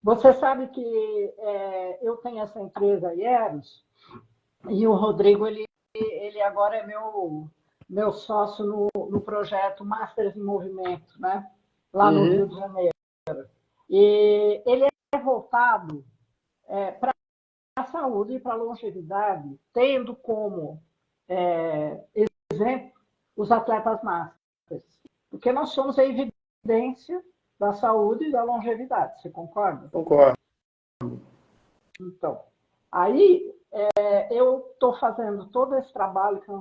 Você sabe que eu tenho essa empresa Ieros e o Rodrigo, ele agora é meu sócio no projeto Masters em Movimento, né? Lá no Rio Uhum. de Janeiro. E ele é voltado para a saúde e para a longevidade, tendo como exemplo os atletas masters. Porque nós somos a evidência da saúde e da longevidade, você concorda? Concordo. Então, aí eu estou fazendo todo esse trabalho, que é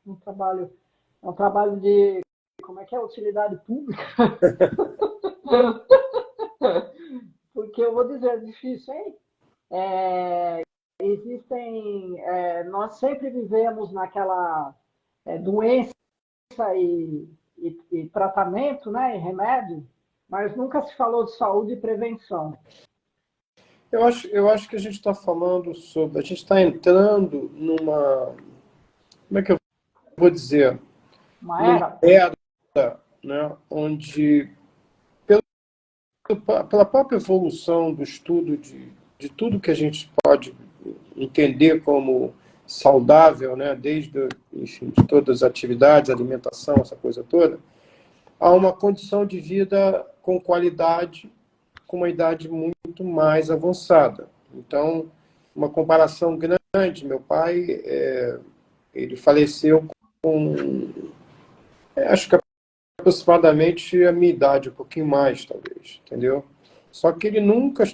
um trabalho de, como é que é, utilidade pública, porque eu vou dizer, é difícil, hein? Existem, nós sempre vivemos naquela doença e tratamento, né, e remédio, mas nunca se falou de saúde e prevenção. Eu acho que a gente está falando sobre. A gente está entrando numa. Como é que eu vou dizer? Uma Numa era? era, né, onde, pela própria evolução do estudo de tudo que a gente pode entender como saudável, né, desde, enfim, de todas as atividades, alimentação, essa coisa toda, há uma condição de vida com qualidade, com uma idade muito mais avançada. Então, uma comparação grande, meu pai, ele faleceu com, acho que aproximadamente a minha idade, um pouquinho mais, talvez, entendeu? Só que ele nunca,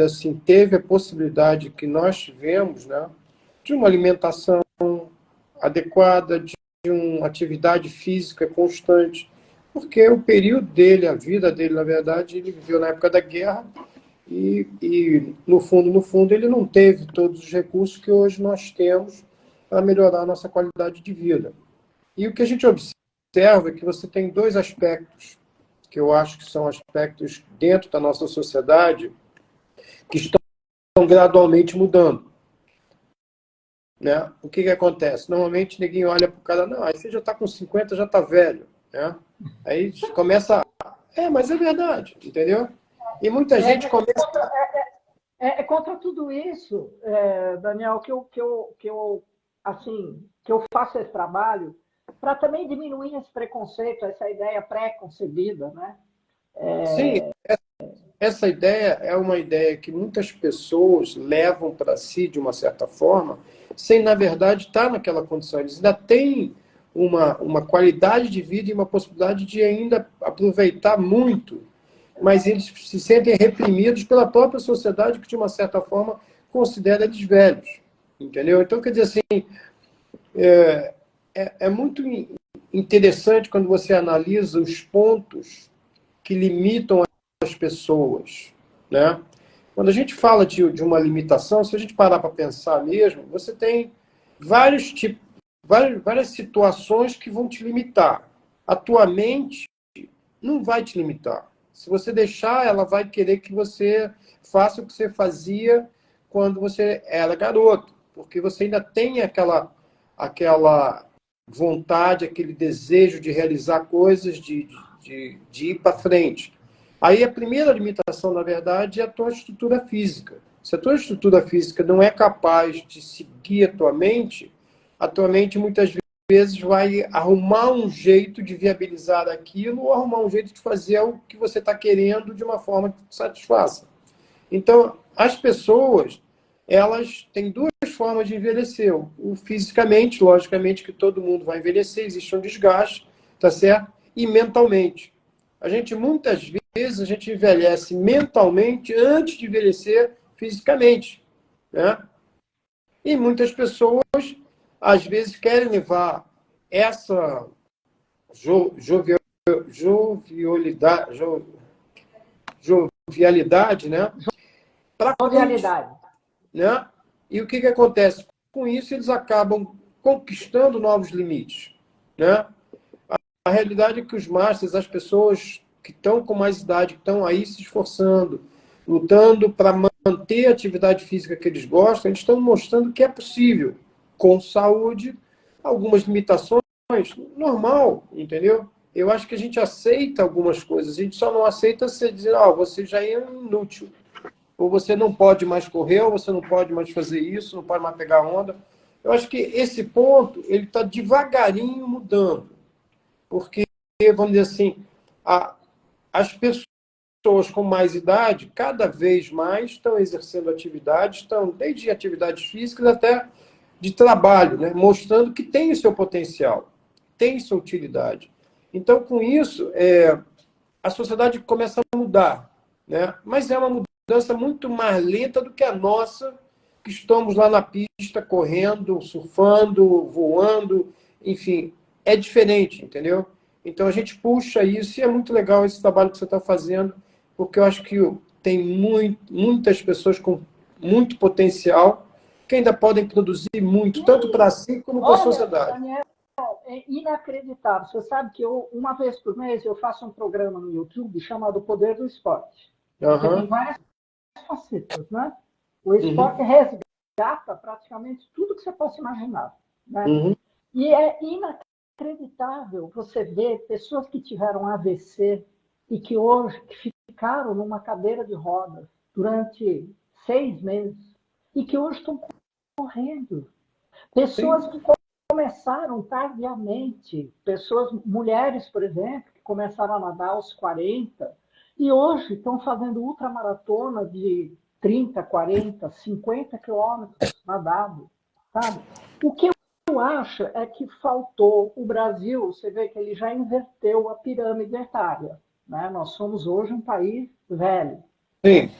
assim, teve a possibilidade que nós tivemos, né, de uma alimentação adequada, de uma atividade física constante, porque o período dele, a vida dele, na verdade, ele viveu na época da guerra no fundo, ele não teve todos os recursos que hoje nós temos para melhorar a nossa qualidade de vida. E o que a gente observa é que você tem dois aspectos que eu acho que são aspectos dentro da nossa sociedade que estão gradualmente mudando. Né? O que acontece? Normalmente ninguém olha para o cara, não, aí você já está com 50, já está velho. Né? Aí começa. Mas é verdade, entendeu? E muita gente começa. É contra tudo isso, Daniel, que eu faço esse trabalho para também diminuir esse preconceito, essa ideia pré-concebida, né? Sim, essa ideia é uma ideia que muitas pessoas levam para si, de uma certa forma, sem, na verdade, estar naquela condição. Eles ainda têm uma qualidade de vida e uma possibilidade de ainda aproveitar muito, mas eles se sentem reprimidos pela própria sociedade que, de uma certa forma, considera eles velhos. Entendeu? Então, quer dizer assim, é muito interessante quando você analisa os pontos que limitam as pessoas, né? Quando a gente fala de uma limitação, se a gente parar para pensar mesmo, você tem vários tipos, várias situações que vão te limitar. A tua mente não vai te limitar. Se você deixar, ela vai querer que você faça o que você fazia quando você era garoto, porque você ainda tem aquela vontade, aquele desejo de realizar coisas, de ir para frente. Aí a primeira limitação, na verdade, é a tua estrutura física. Se a tua estrutura física não é capaz de seguir a tua mente muitas vezes vai arrumar um jeito de viabilizar aquilo ou arrumar um jeito de fazer o que você está querendo de uma forma que te satisfaça. Então, as pessoas, elas têm duas formas de envelhecer. O fisicamente, logicamente que todo mundo vai envelhecer, existe um desgaste, tá certo? E mentalmente. A gente, muitas vezes, a gente envelhece mentalmente antes de envelhecer fisicamente, né? E muitas pessoas, às vezes, querem levar essa jovialidade, jovialidade, né, para frente, Jovialidade. né? E o que acontece? Com isso, eles acabam conquistando novos limites, né? A realidade é que os masters, as pessoas que estão com mais idade, que estão aí se esforçando, lutando para manter a atividade física que eles gostam, eles estão mostrando que é possível, com saúde, algumas limitações, normal, entendeu? Eu acho que a gente aceita algumas coisas, a gente só não aceita você dizer, você já é inútil. ou você não pode mais correr, ou você não pode mais fazer isso, não pode mais pegar onda. Eu acho que esse ponto ele está devagarinho mudando, porque, vamos dizer assim, as pessoas com mais idade, cada vez mais estão exercendo atividades, estão desde atividades físicas até de trabalho, né? Mostrando que tem o seu potencial, tem sua utilidade. Então, com isso, a sociedade começa a mudar, né? Mas é uma mudança muito mais lenta do que a nossa, que estamos lá na pista, correndo, surfando, voando, enfim, é diferente, entendeu? Então a gente puxa isso e é muito legal esse trabalho que você está fazendo, porque eu acho que tem muitas pessoas com muito potencial que ainda podem produzir muito, tanto para si como para a Olha, sociedade. Daniel, é inacreditável. Você sabe que eu, uma vez por mês, eu faço um programa no YouTube chamado Poder do Esporte. Porque tem várias facetas, né? O esporte resgata praticamente tudo que você possa imaginar, né? E é inacreditável você ver pessoas que tiveram AVC e que hoje ficaram numa cadeira de rodas durante 6 meses e que hoje estão correndo. Pessoas que começaram tardiamente, mulheres, por exemplo, que começaram a nadar aos 40 e hoje estão fazendo ultramaratona de 30, 40, 50 quilômetros nadado, sabe? O que eu acho é que faltou o Brasil, você vê que ele já inverteu a pirâmide etária, né? Nós somos hoje um país velho. Sim.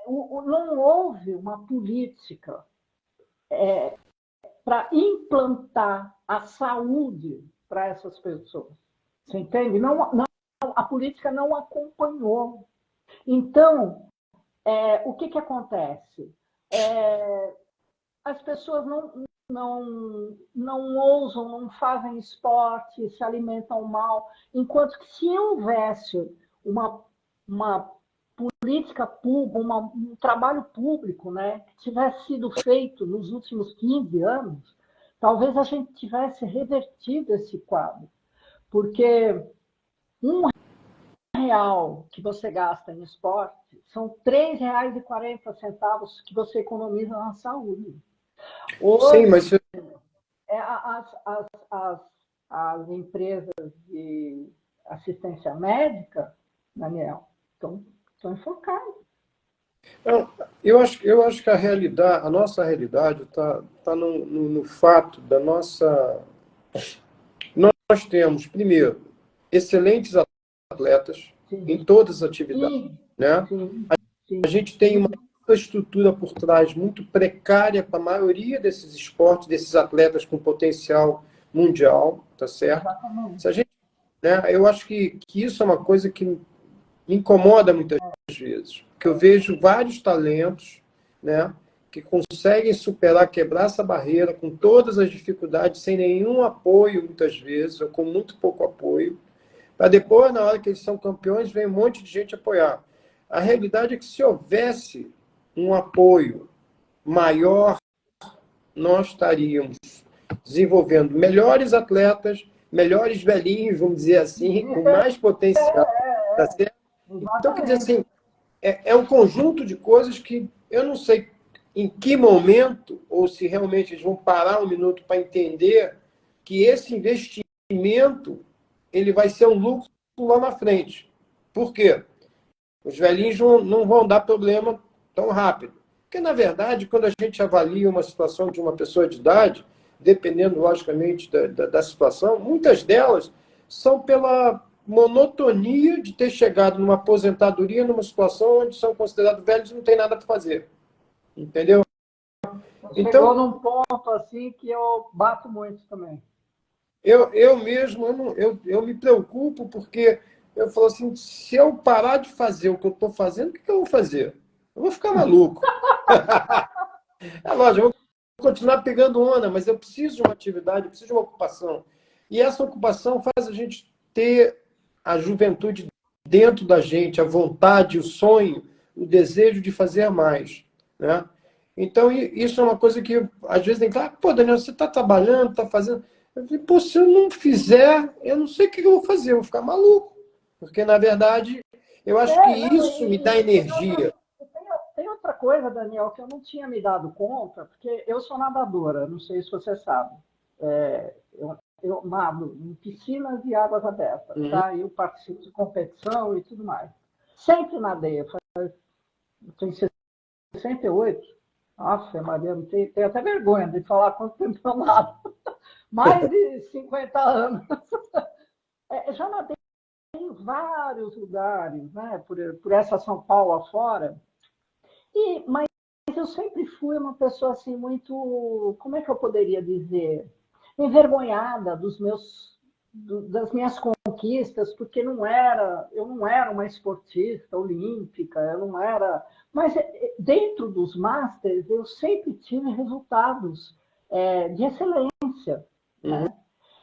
Não houve uma política para implantar a saúde para essas pessoas. Você entende? A política não acompanhou. Então, o que acontece? As pessoas não ousam, não fazem esporte, se alimentam mal, enquanto que se houvesse uma política pública, um trabalho público, né, que tivesse sido feito nos últimos 15 anos, talvez a gente tivesse revertido esse quadro. Porque R$ 1 que você gasta em esporte são R$ 3,40 que você economiza na saúde. Hoje, sim, mas as empresas de assistência médica, Daniel, estão enfocadas. eu acho que a nossa realidade está no fato da nossa. Nós temos, primeiro, excelentes atletas em todas as atividades, Sim, né? sim. A gente tem uma infraestrutura por trás muito precária para a maioria desses esportes, desses atletas com potencial mundial, tá certo? Exatamente. Se a gente, né, eu acho que isso é uma coisa que me incomoda muitas vezes, porque eu vejo vários talentos, né, que conseguem superar, quebrar essa barreira com todas as dificuldades, sem nenhum apoio, muitas vezes, ou com muito pouco apoio, para depois, na hora que eles são campeões, vem um monte de gente apoiar. A realidade é que se houvesse um apoio maior, nós estaríamos desenvolvendo melhores atletas, melhores velhinhos, vamos dizer assim, com mais potencial. Tá certo? Então, quer dizer assim, é um conjunto de coisas que eu não sei em que momento, ou se realmente eles vão parar um minuto para entender que esse investimento ele vai ser um lucro lá na frente. Por quê? Os velhinhos não vão dar problema tão rápido. Porque, na verdade, quando a gente avalia uma situação de uma pessoa de idade, dependendo, logicamente, da situação, muitas delas são pela monotonia de ter chegado numa aposentadoria, numa situação onde são considerados velhos e não tem nada para fazer. Entendeu? Chegou num ponto assim que eu bato muito também. Eu mesmo, eu me preocupo porque eu falo assim, se eu parar de fazer o que eu estou fazendo, o que eu vou fazer? Eu vou ficar maluco. É lógico, eu vou continuar pegando onda, mas eu preciso de uma atividade, eu preciso de uma ocupação. E essa ocupação faz a gente ter a juventude dentro da gente, a vontade, o sonho, o desejo de fazer mais, né? Então, isso é uma coisa que, às vezes, tem que falar, pô, Daniel, você está trabalhando, está fazendo... Eu falei, pô, se eu não fizer, eu não sei o que eu vou fazer, eu vou ficar maluco. Porque, na verdade, eu acho que isso me dá energia. coisa, Daniel, que eu não tinha me dado conta, porque eu sou nadadora, não sei se você sabe. Eu nado em piscinas e águas abertas, Uhum. tá? Eu participo de competição e tudo mais. Sempre nadei, eu tenho 68. Nossa, Maria, não tenho até vergonha de falar quanto tempo eu nado. Mais de 50 anos. Já nadei em vários lugares, né? Por essa São Paulo afora. Mas eu sempre fui uma pessoa assim muito, como é que eu poderia dizer, envergonhada das minhas conquistas, porque eu não era uma esportista olímpica, eu não era, mas dentro dos masters eu sempre tive resultados de excelência, Uhum. né?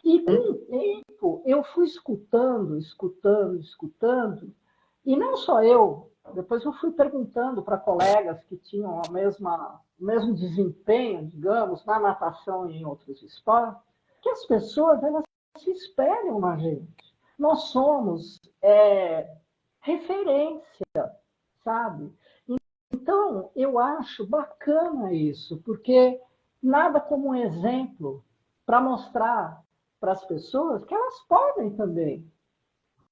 E com o tempo eu fui escutando, escutando, escutando, e não só eu, depois eu fui perguntando para colegas que tinham o mesmo desempenho, digamos, na natação e em outros esportes, que as pessoas elas se espelham na gente. Nós somos referência, sabe? Então, eu acho bacana isso, porque nada como um exemplo para mostrar para as pessoas que elas podem também,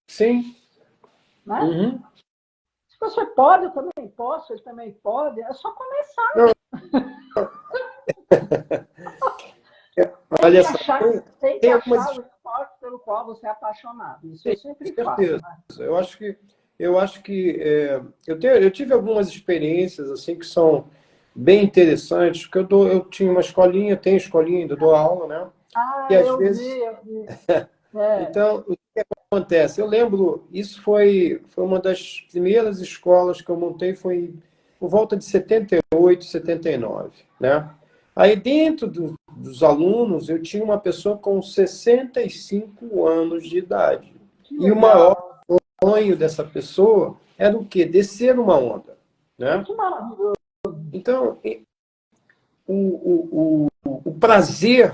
Sim. né? Uhum. Se você pode, eu também posso, ele também pode, é só começar. Não, olha só, Tem que tem algumas achar o esporte pelo qual você é apaixonado. Isso eu tem sempre falo, certeza. né? Eu tive algumas experiências assim que são bem interessantes, porque eu tinha uma escolinha, tenho escolinha, ainda dou aula, né? E Ah, às eu vi, vezes, eu vi. É, então, o que acontece? Eu lembro, isso foi uma das primeiras escolas que eu montei, foi por volta de 78, 79, né? Aí dentro dos alunos, eu tinha uma pessoa com 65 anos de idade. que E o maior legal. sonho dessa pessoa era o quê? Descer uma onda, né? Que maravilhoso. Então, o prazer,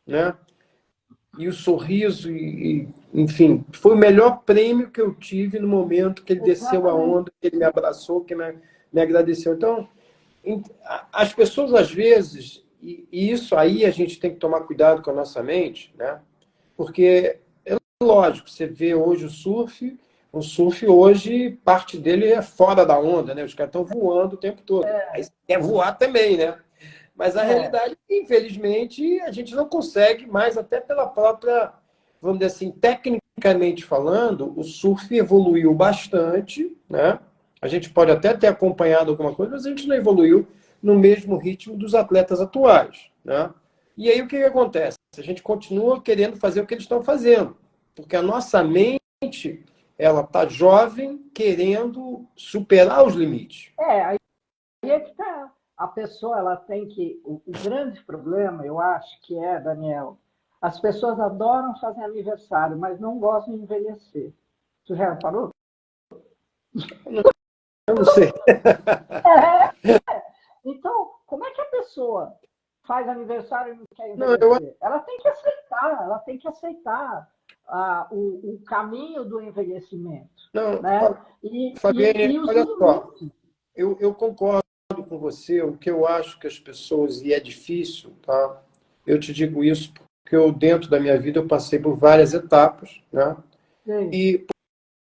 né? E o sorriso, enfim, foi o melhor prêmio que eu tive no momento que ele desceu a Exatamente. onda, que ele me abraçou, que me agradeceu. Então, as pessoas, às vezes, e isso aí a gente tem que tomar cuidado com a nossa mente, né? Porque é lógico, você vê hoje o surf hoje, parte dele é fora da onda, né? Os caras estão voando o tempo todo. Aí você quer voar também, né? Mas a É, realidade, infelizmente, a gente não consegue mais, até pela própria, vamos dizer assim, tecnicamente falando, o surf evoluiu bastante, né? A gente pode até ter acompanhado alguma coisa, mas a gente não evoluiu no mesmo ritmo dos atletas atuais, né? E aí o que acontece? A gente continua querendo fazer o que eles estão fazendo, porque a nossa mente, ela está jovem, querendo superar os limites. aí é que tá. A pessoa, ela tem que. O grande problema, eu acho que é, Daniel, as pessoas adoram fazer aniversário, mas não gostam de envelhecer. Tu já reparou? Eu não sei. É. Então, como é que a pessoa faz aniversário e não quer Não, eu envelhecer? Ela tem que aceitar o caminho do envelhecimento, não, né? E Fabiane, os olha só, limites. eu concordo com você, o que eu acho que as pessoas, e é difícil, tá? Eu te digo isso porque eu, dentro da minha vida, eu passei por várias etapas, né? Sim, E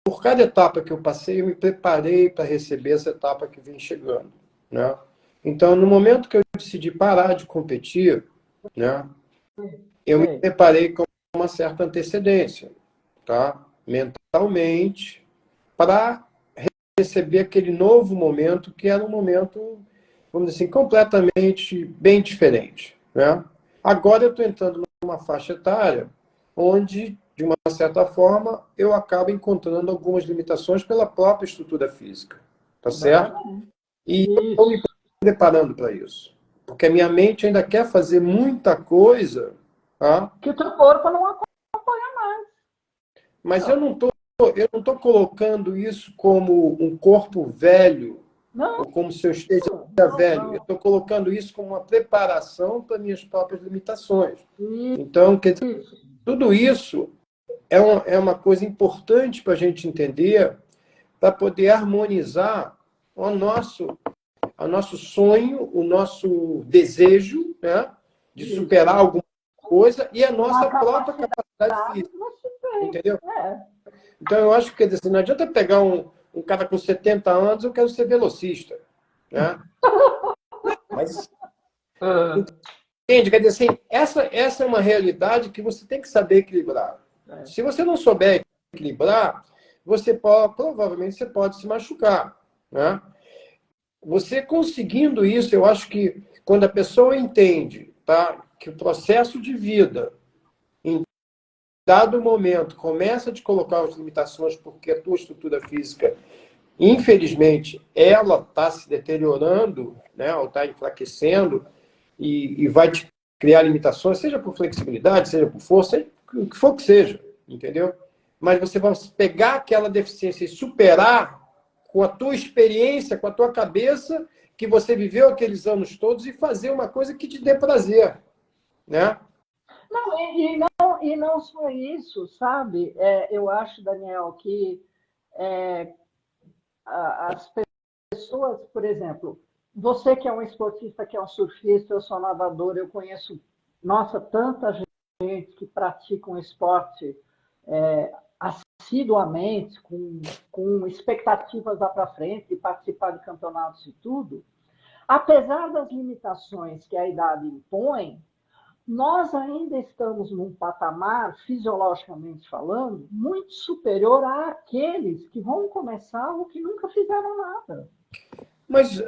por cada etapa que eu passei, eu me preparei para receber essa etapa que vem chegando, né? Então, no momento que eu decidi parar de competir, né, eu me sim. preparei com uma certa antecedência, tá? Mentalmente, para receber aquele novo momento, que era um momento, vamos dizer assim, completamente bem diferente, né? Agora eu estou entrando numa faixa etária onde, de uma certa forma, eu acabo encontrando algumas limitações pela própria estrutura física, tá certo? Exatamente. E eu estou me Isso. preparando para isso, porque a minha mente ainda quer fazer muita coisa, tá? Que o teu corpo não acompanha mais. Mas Não, eu não tô colocando isso como um corpo velho, não, ou como se eu esteja não. velho. Eu Não. estou colocando isso como uma preparação para minhas próprias limitações. Isso. Então, quer dizer, tudo isso é uma coisa importante para a gente entender, para poder harmonizar o nosso o nosso sonho, o nosso desejo, né, de superar alguma coisa e a nossa própria capacidade física. Entendeu? Então, eu acho que não adianta pegar um cara com 70 anos, eu quero ser velocista. Né? Mas, entende? Quer dizer assim, essa é uma realidade que você tem que saber equilibrar. Se você não souber equilibrar, provavelmente você pode se machucar. Né? Você conseguindo isso, eu acho que quando a pessoa entende, tá, que o processo de vida, em dado momento, começa a te colocar as limitações porque a tua estrutura física, infelizmente, ela está se deteriorando, né, ou está enfraquecendo e vai te criar limitações, seja por flexibilidade, seja por força, seja o que for que seja, entendeu? Mas você vai pegar aquela deficiência e superar com a tua experiência, com a tua cabeça, que você viveu aqueles anos todos e fazer uma coisa que te dê prazer, né? E não só isso, sabe? Eu acho, Daniel, que as pessoas, por exemplo, você que é um esportista, que é um surfista, eu sou nadador, eu conheço, nossa, tanta gente que pratica um esporte assiduamente, com expectativas lá para frente, de participar de campeonatos e tudo. Apesar das limitações que a idade impõe, nós ainda estamos num patamar, fisiologicamente falando, muito superior àqueles que vão começar ou que nunca fizeram nada. Mas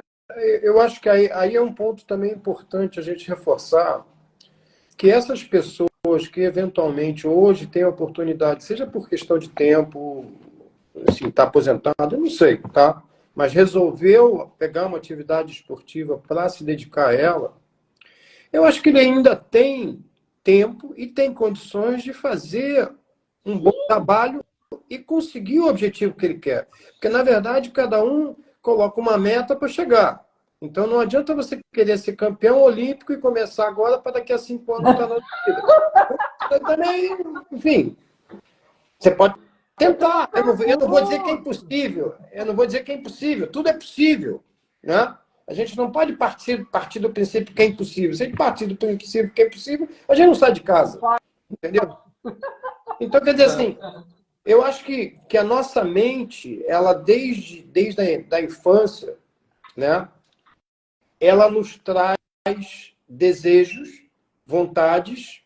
eu acho que aí é um ponto também importante a gente reforçar, que essas pessoas que eventualmente hoje têm a oportunidade, seja por questão de tempo, assim, está aposentado, eu não sei, tá? Mas resolveu pegar uma atividade esportiva para se dedicar a ela, eu acho que ele ainda tem tempo e tem condições de fazer um bom trabalho e conseguir o objetivo que ele quer. Porque, na verdade, cada um coloca uma meta para chegar. Então, não adianta você querer ser campeão olímpico e começar agora para daqui a 5 anos estar na Olimpíada. Também, enfim, você pode tentar. Eu não vou dizer que é impossível. Eu não vou dizer que é impossível. Tudo é possível. Né? A gente não pode partir do princípio que é impossível. Se a gente partir do princípio que é impossível, a gente não sai de casa. Entendeu? Então, quer dizer assim, eu acho que a nossa mente, ela desde a infância, né, ela nos traz desejos, vontades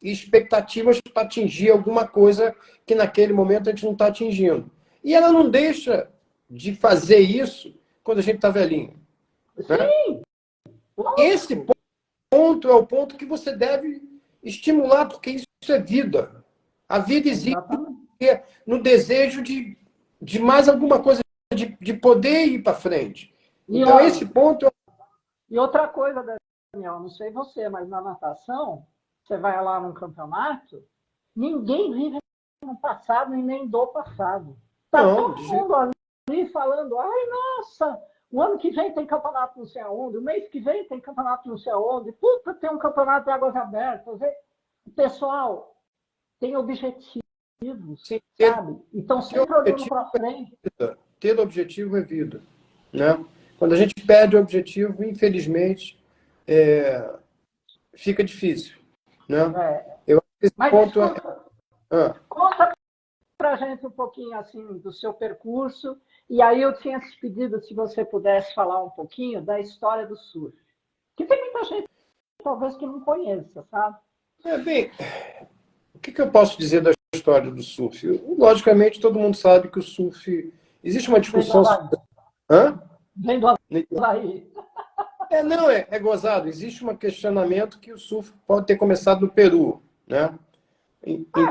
e expectativas para atingir alguma coisa que naquele momento a gente não está atingindo. E ela não deixa de fazer isso quando a gente está velhinho. Né? Esse ponto é o ponto que você deve estimular, porque isso é vida. A vida existe no desejo de mais alguma coisa, de poder ir para frente. Então, esse ponto... E outra coisa, Daniel, não sei você, mas na natação, você vai lá num campeonato, ninguém vive no passado e nem do passado. Está todo mundo ali falando, ai, nossa, o ano que vem tem campeonato não sei aonde, o mês que vem tem campeonato não sei aonde, puta, tem um campeonato de águas abertas. O pessoal tem objetivos, sim, sabe? Então, sempre olhando para frente. Ter objetivo é vida. Né? Quando a gente perde o objetivo, infelizmente, fica difícil. Né? Eu acho que esse ponto conta para a gente um pouquinho assim do seu percurso. E aí eu tinha te pedido se você pudesse falar um pouquinho da história do surf. Que tem muita gente, talvez, que não conheça, sabe? Bem, o que eu posso dizer da história do surf? Logicamente, todo mundo sabe que o surf... Existe uma discussão... Vem do Havaí. Não, é gozado. Existe um questionamento que o surf pode ter começado no Peru. Né? Então,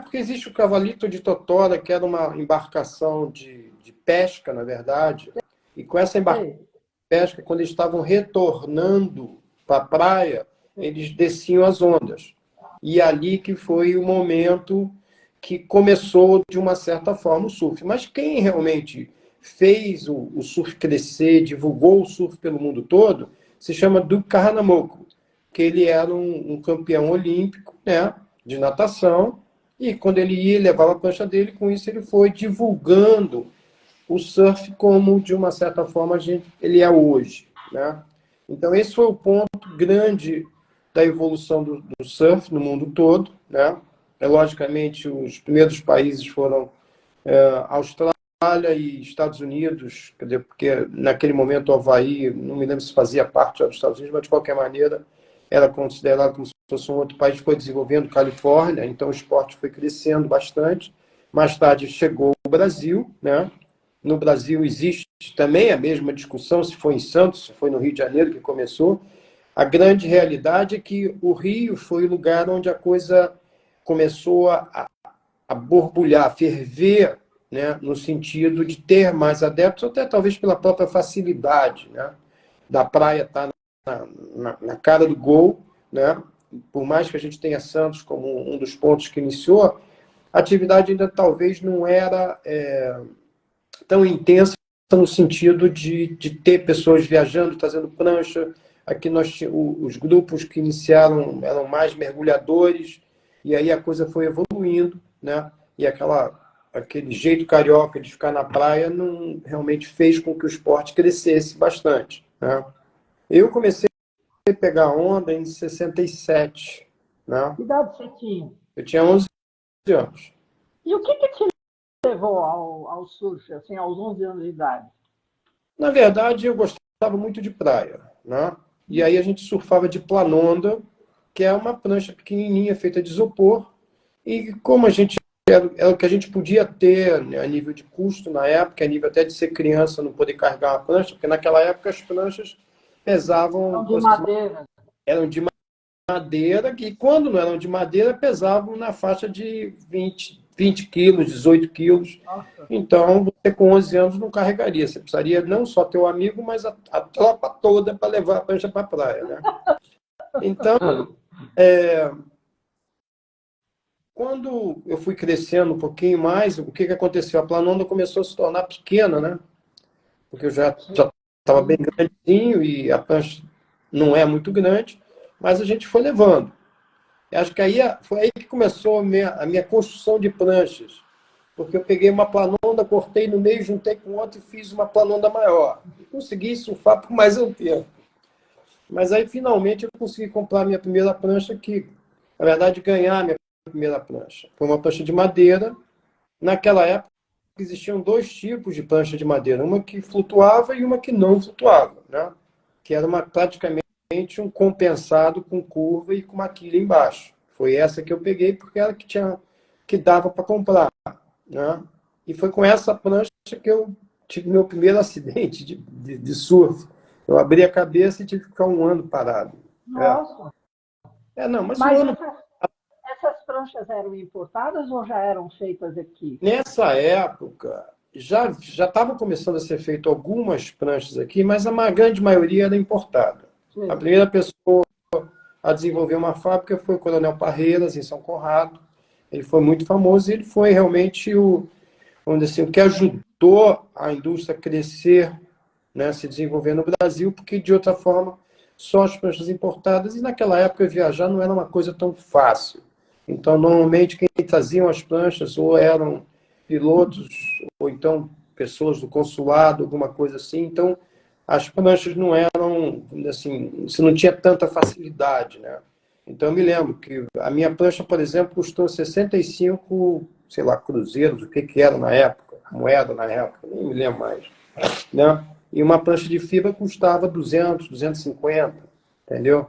porque existe o Cavalito de Totora, que era uma embarcação de pesca, na verdade. E com essa embarcação de pesca, quando eles estavam retornando para a praia, eles desciam as ondas. E ali que foi o momento que começou, de uma certa forma, o surf. Mas quem realmente fez o surf crescer, divulgou o surf pelo mundo todo, se chama Duke Kahanamoku, que ele era um campeão olímpico, né, de natação, e quando ele ia, levava a prancha dele, com isso ele foi divulgando o surf como, de uma certa forma, ele é hoje, né? Então, esse foi o ponto grande da evolução do surf no mundo todo, né? Logicamente, os primeiros países foram Austrália e Estados Unidos, quer dizer, porque naquele momento o Havaí, não me lembro se fazia parte dos Estados Unidos, mas de qualquer maneira era considerado como se fosse um outro país, foi desenvolvendo Califórnia, então o esporte foi crescendo bastante. Mais tarde chegou o Brasil, né? No Brasil existe também a mesma discussão, se foi em Santos, se foi no Rio de Janeiro que começou. A grande realidade é que o Rio foi o lugar onde a coisa começou a borbulhar, a ferver, né, no sentido de ter mais adeptos, até talvez pela própria facilidade, né, da praia estar na cara do gol, né, por mais que a gente tenha Santos como um dos pontos que iniciou, a atividade ainda talvez não era tão intensa no sentido de ter pessoas viajando, trazendo prancha. Aqui os grupos que iniciaram eram mais mergulhadores, e aí a coisa foi evoluindo, né? E aquele jeito carioca de ficar na praia não realmente fez com que o esporte crescesse bastante, né? Eu comecei a pegar onda em 67, né? Que idade você tinha? Eu tinha 11 anos. E o que te levou ao surf, assim, aos 11 anos de idade? Na verdade, eu gostava muito de praia, né? E aí a gente surfava de planonda, que é uma prancha pequenininha feita de isopor. E como a gente era o que a gente podia ter, né, a nível de custo na época, a nível até de ser criança, não poder carregar uma prancha, porque naquela época as pranchas pesavam, Não, de madeira. eram de madeira, e quando não eram de madeira, pesavam na faixa de 20 quilos, 18 quilos. Nossa. Então, você com 11 anos não carregaria. Você precisaria não só ter o amigo, mas a tropa toda para levar a prancha para a praia, né? Então, quando eu fui crescendo um pouquinho mais, o que aconteceu? A planonda começou a se tornar pequena, né? Porque eu já estava bem grandinho e a prancha não é muito grande, mas a gente foi levando. Eu acho que aí foi aí que começou a minha construção de pranchas, porque eu peguei uma planonda, cortei no meio, juntei com outra e fiz uma planonda maior. E consegui surfar por mais um tempo. Mas aí, finalmente, eu consegui comprar a minha primeira prancha, que, na verdade, ganhar a minha primeira prancha. Foi uma prancha de madeira. Naquela época, existiam dois tipos de prancha de madeira, uma que flutuava e uma que não flutuava, né? Que era praticamente um compensado com curva e com uma quilha embaixo. Foi essa que eu peguei porque era que dava para comprar, né? E foi com essa prancha que eu tive meu primeiro acidente de surf. Eu abri a cabeça e tive que ficar um ano parado. Nossa. Não, mas um Mas ano. essas pranchas eram importadas ou já eram feitas aqui? Nessa época, já estavam começando a ser feito algumas pranchas aqui, mas a grande maioria era importada. Sim. A primeira pessoa a desenvolver uma fábrica foi o Coronel Parreiras, em São Conrado. Ele foi muito famoso e ele foi realmente vamos dizer assim, o que ajudou a indústria a crescer, né, se desenvolver no Brasil, porque, de outra forma, só as pranchas importadas, e naquela época viajar não era uma coisa tão fácil. Então, normalmente, quem traziam as pranchas ou eram pilotos, ou então pessoas do consulado, alguma coisa assim. Então, as pranchas não eram, assim, você não tinha tanta facilidade, né? Então, eu me lembro que a minha prancha, por exemplo, custou 65, sei lá, cruzeiros, o que era na época, moeda na época, nem me lembro mais, né? E uma prancha de fibra custava 200, 250, entendeu?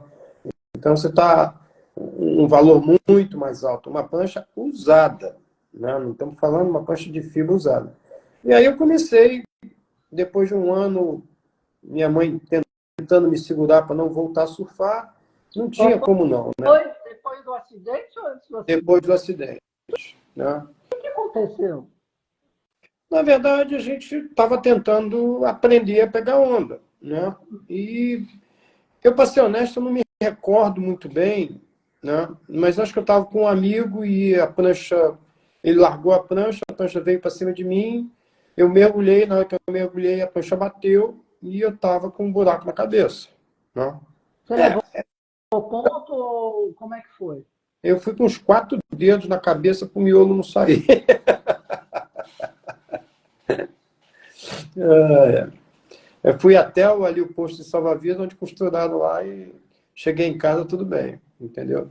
Então, você está um valor muito mais alto. Uma prancha usada, né? Não estamos falando de uma prancha de fibra usada. E aí eu comecei, depois de um ano, minha mãe tentando me segurar para não voltar a surfar, não tinha como não, né? Depois do acidente ou antes do acidente? Depois do acidente, né? O que aconteceu? Na verdade, a gente estava tentando aprender a pegar onda, né? E eu, para ser honesto, eu não me recordo muito bem, né? Mas acho que eu estava com um amigo e a prancha, ele largou a prancha veio para cima de mim, eu mergulhei, na hora que eu mergulhei, a prancha bateu e eu estava com um buraco na cabeça, né? Você levou o ponto ou como é que foi? Eu fui com os 4 dedos na cabeça para o miolo não sair. É, eu fui até ali o posto de salva-vidas, onde costuraram lá e cheguei em casa, tudo bem, entendeu?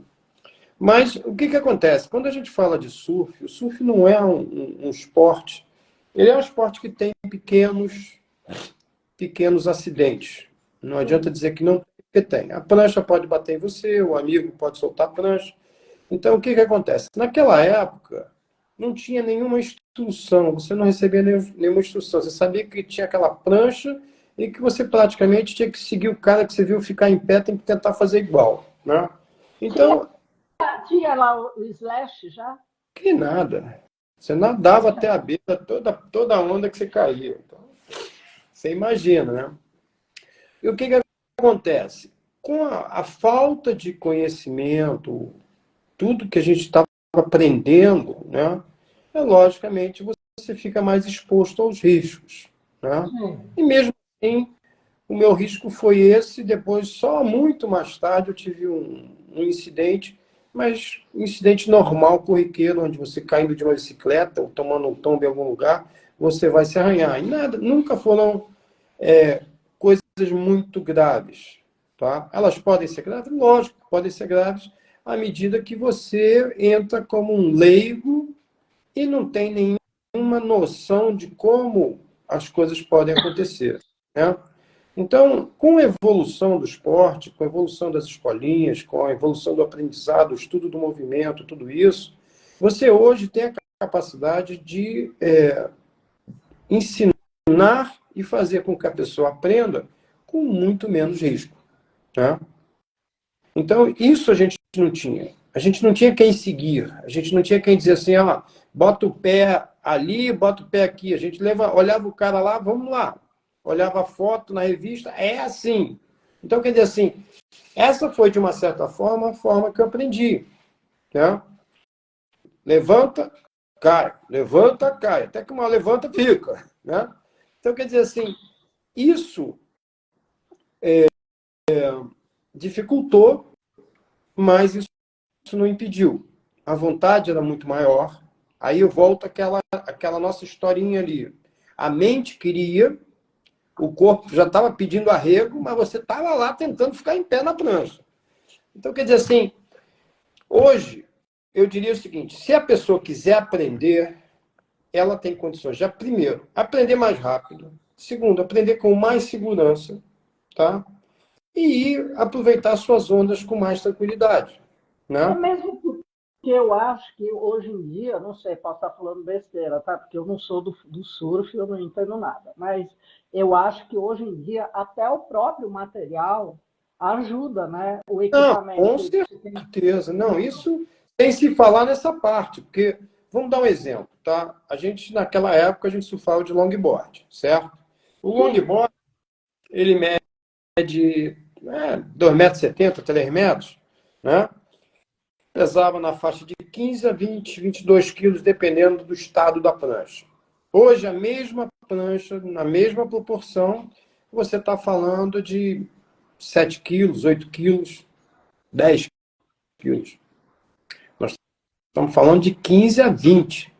Mas o que acontece? Quando a gente fala de surf, o surf não é um esporte. Ele é um esporte que tem pequenos acidentes. Não adianta Sim. dizer que não, porque tem. A prancha pode bater em você, o amigo pode soltar a prancha. Então, o que acontece? Naquela época, não tinha nenhuma instrução, você não recebia nenhuma instrução. Você sabia que tinha aquela prancha e que você praticamente tinha que seguir o cara que você viu ficar em pé, tem que tentar fazer igual, né? Tinha, Então, tinha lá o slash já? que nada. Você nadava até a beira, toda a onda que você caía. Então, você imagina, né? E o que acontece? Com a falta de conhecimento, tudo que a gente estava aprendendo, né? Logicamente você fica mais exposto aos riscos, né? Sim. E mesmo assim, o meu risco foi esse. Depois, só muito mais tarde, eu tive um incidente, mas um incidente normal, corriqueiro, onde você caindo de uma bicicleta ou tomando um tombo em algum lugar, você vai se arranhar. E nada, nunca foram coisas muito graves, tá? Elas podem ser graves? Lógico, podem ser graves à medida que você entra como um leigo e não tem nenhuma noção de como as coisas podem acontecer, né? Então, com a evolução do esporte, com a evolução das escolinhas, com a evolução do aprendizado, o estudo do movimento, tudo isso, você hoje tem a capacidade de ensinar e fazer com que a pessoa aprenda com muito menos risco, né? Então, isso a gente não tinha. A gente não tinha quem seguir. A gente não tinha quem dizer assim, ó, bota o pé ali, bota o pé aqui. A gente olhava o cara lá, vamos lá. Olhava a foto na revista, é assim. Então, quer dizer assim, essa foi, de uma certa forma, a forma que eu aprendi, né? Levanta, cai. Levanta, cai. Até que uma levanta, fica, né? Então, quer dizer assim, isso dificultou, mas isso não impediu. A vontade era muito maior. Aí eu volto àquela nossa historinha ali. A mente queria, o corpo já estava pedindo arrego, mas você estava lá tentando ficar em pé na prancha. Então, quer dizer assim, hoje, eu diria o seguinte: se a pessoa quiser aprender, ela tem condições de, primeiro, aprender mais rápido, segundo, aprender com mais segurança, tá? E aproveitar suas ondas com mais tranquilidade, É né? mesmo porque eu acho que hoje em dia, não sei, posso estar falando besteira, tá? Porque eu não sou do surf, eu não entendo nada. Mas eu acho que hoje em dia até o próprio material ajuda, né? O Não, equipamento com que você tem. certeza. Não, isso tem se falar nessa parte, porque vamos dar um exemplo, tá? A gente, naquela época, a gente surfava de longboard, certo? O Sim, longboard, ele mede 2,70 m, 3 metros, né? Pesava na faixa de 15 a 20, 22 quilos, dependendo do estado da prancha. Hoje, a mesma prancha, na mesma proporção, você está falando de 7 quilos, 8 quilos, 10 quilos. Nós estamos falando de 15 a 20.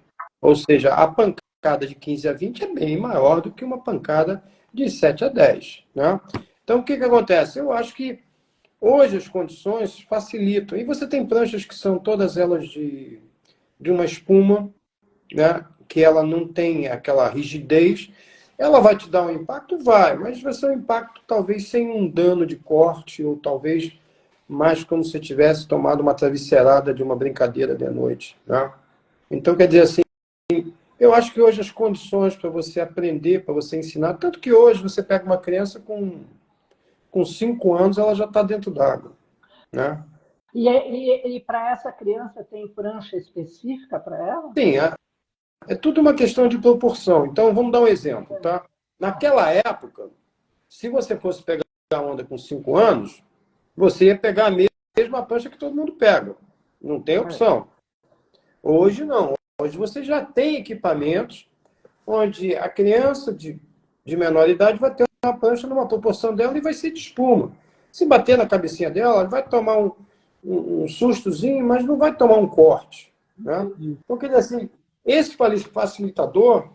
Ou seja, a pancada de 15 a 20 é bem maior do que uma pancada de 7 a 10. Né? Então, o que acontece? Eu acho que hoje as condições facilitam. E você tem pranchas que são todas elas de uma espuma, né? Que ela não tem aquela rigidez. Ela vai te dar um impacto? Vai, mas vai ser um impacto talvez sem um dano de corte, ou talvez mais como se tivesse tomado uma travesseirada de uma brincadeira de noite. Né? Então, quer dizer assim, eu acho que hoje as condições para você aprender, para você ensinar, tanto que hoje você pega uma criança com 5 anos, ela já está dentro d'água. Né? e para essa criança tem prancha específica para ela? Sim, é tudo uma questão de proporção. Então, vamos dar um exemplo. Tá? Naquela época, se você fosse pegar a onda com 5 anos, você ia pegar a mesma prancha que todo mundo pega. Não tem É. opção. Hoje não. Hoje você já tem equipamentos onde a criança de menor idade vai ter uma prancha numa proporção dela e vai ser de espuma. Se bater na cabecinha dela, ela vai tomar um sustozinho, mas não vai tomar um corte. Né? Entendi. Então, quer dizer assim, esse facilitador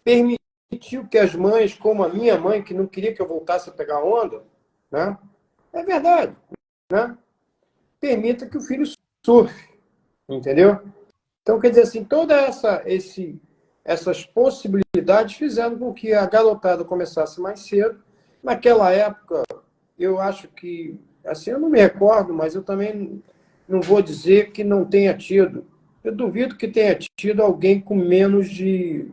permitiu permitiu que as mães, como a minha mãe, que não queria que eu voltasse a pegar onda, né? É verdade, né? Permita que o filho surfe, entendeu? Então, quer dizer assim, essas possibilidades fizeram com que a garotada começasse mais cedo. Naquela época, eu acho que, assim, eu não me recordo, mas eu também não vou dizer que não tenha tido. Eu duvido que tenha tido alguém com menos de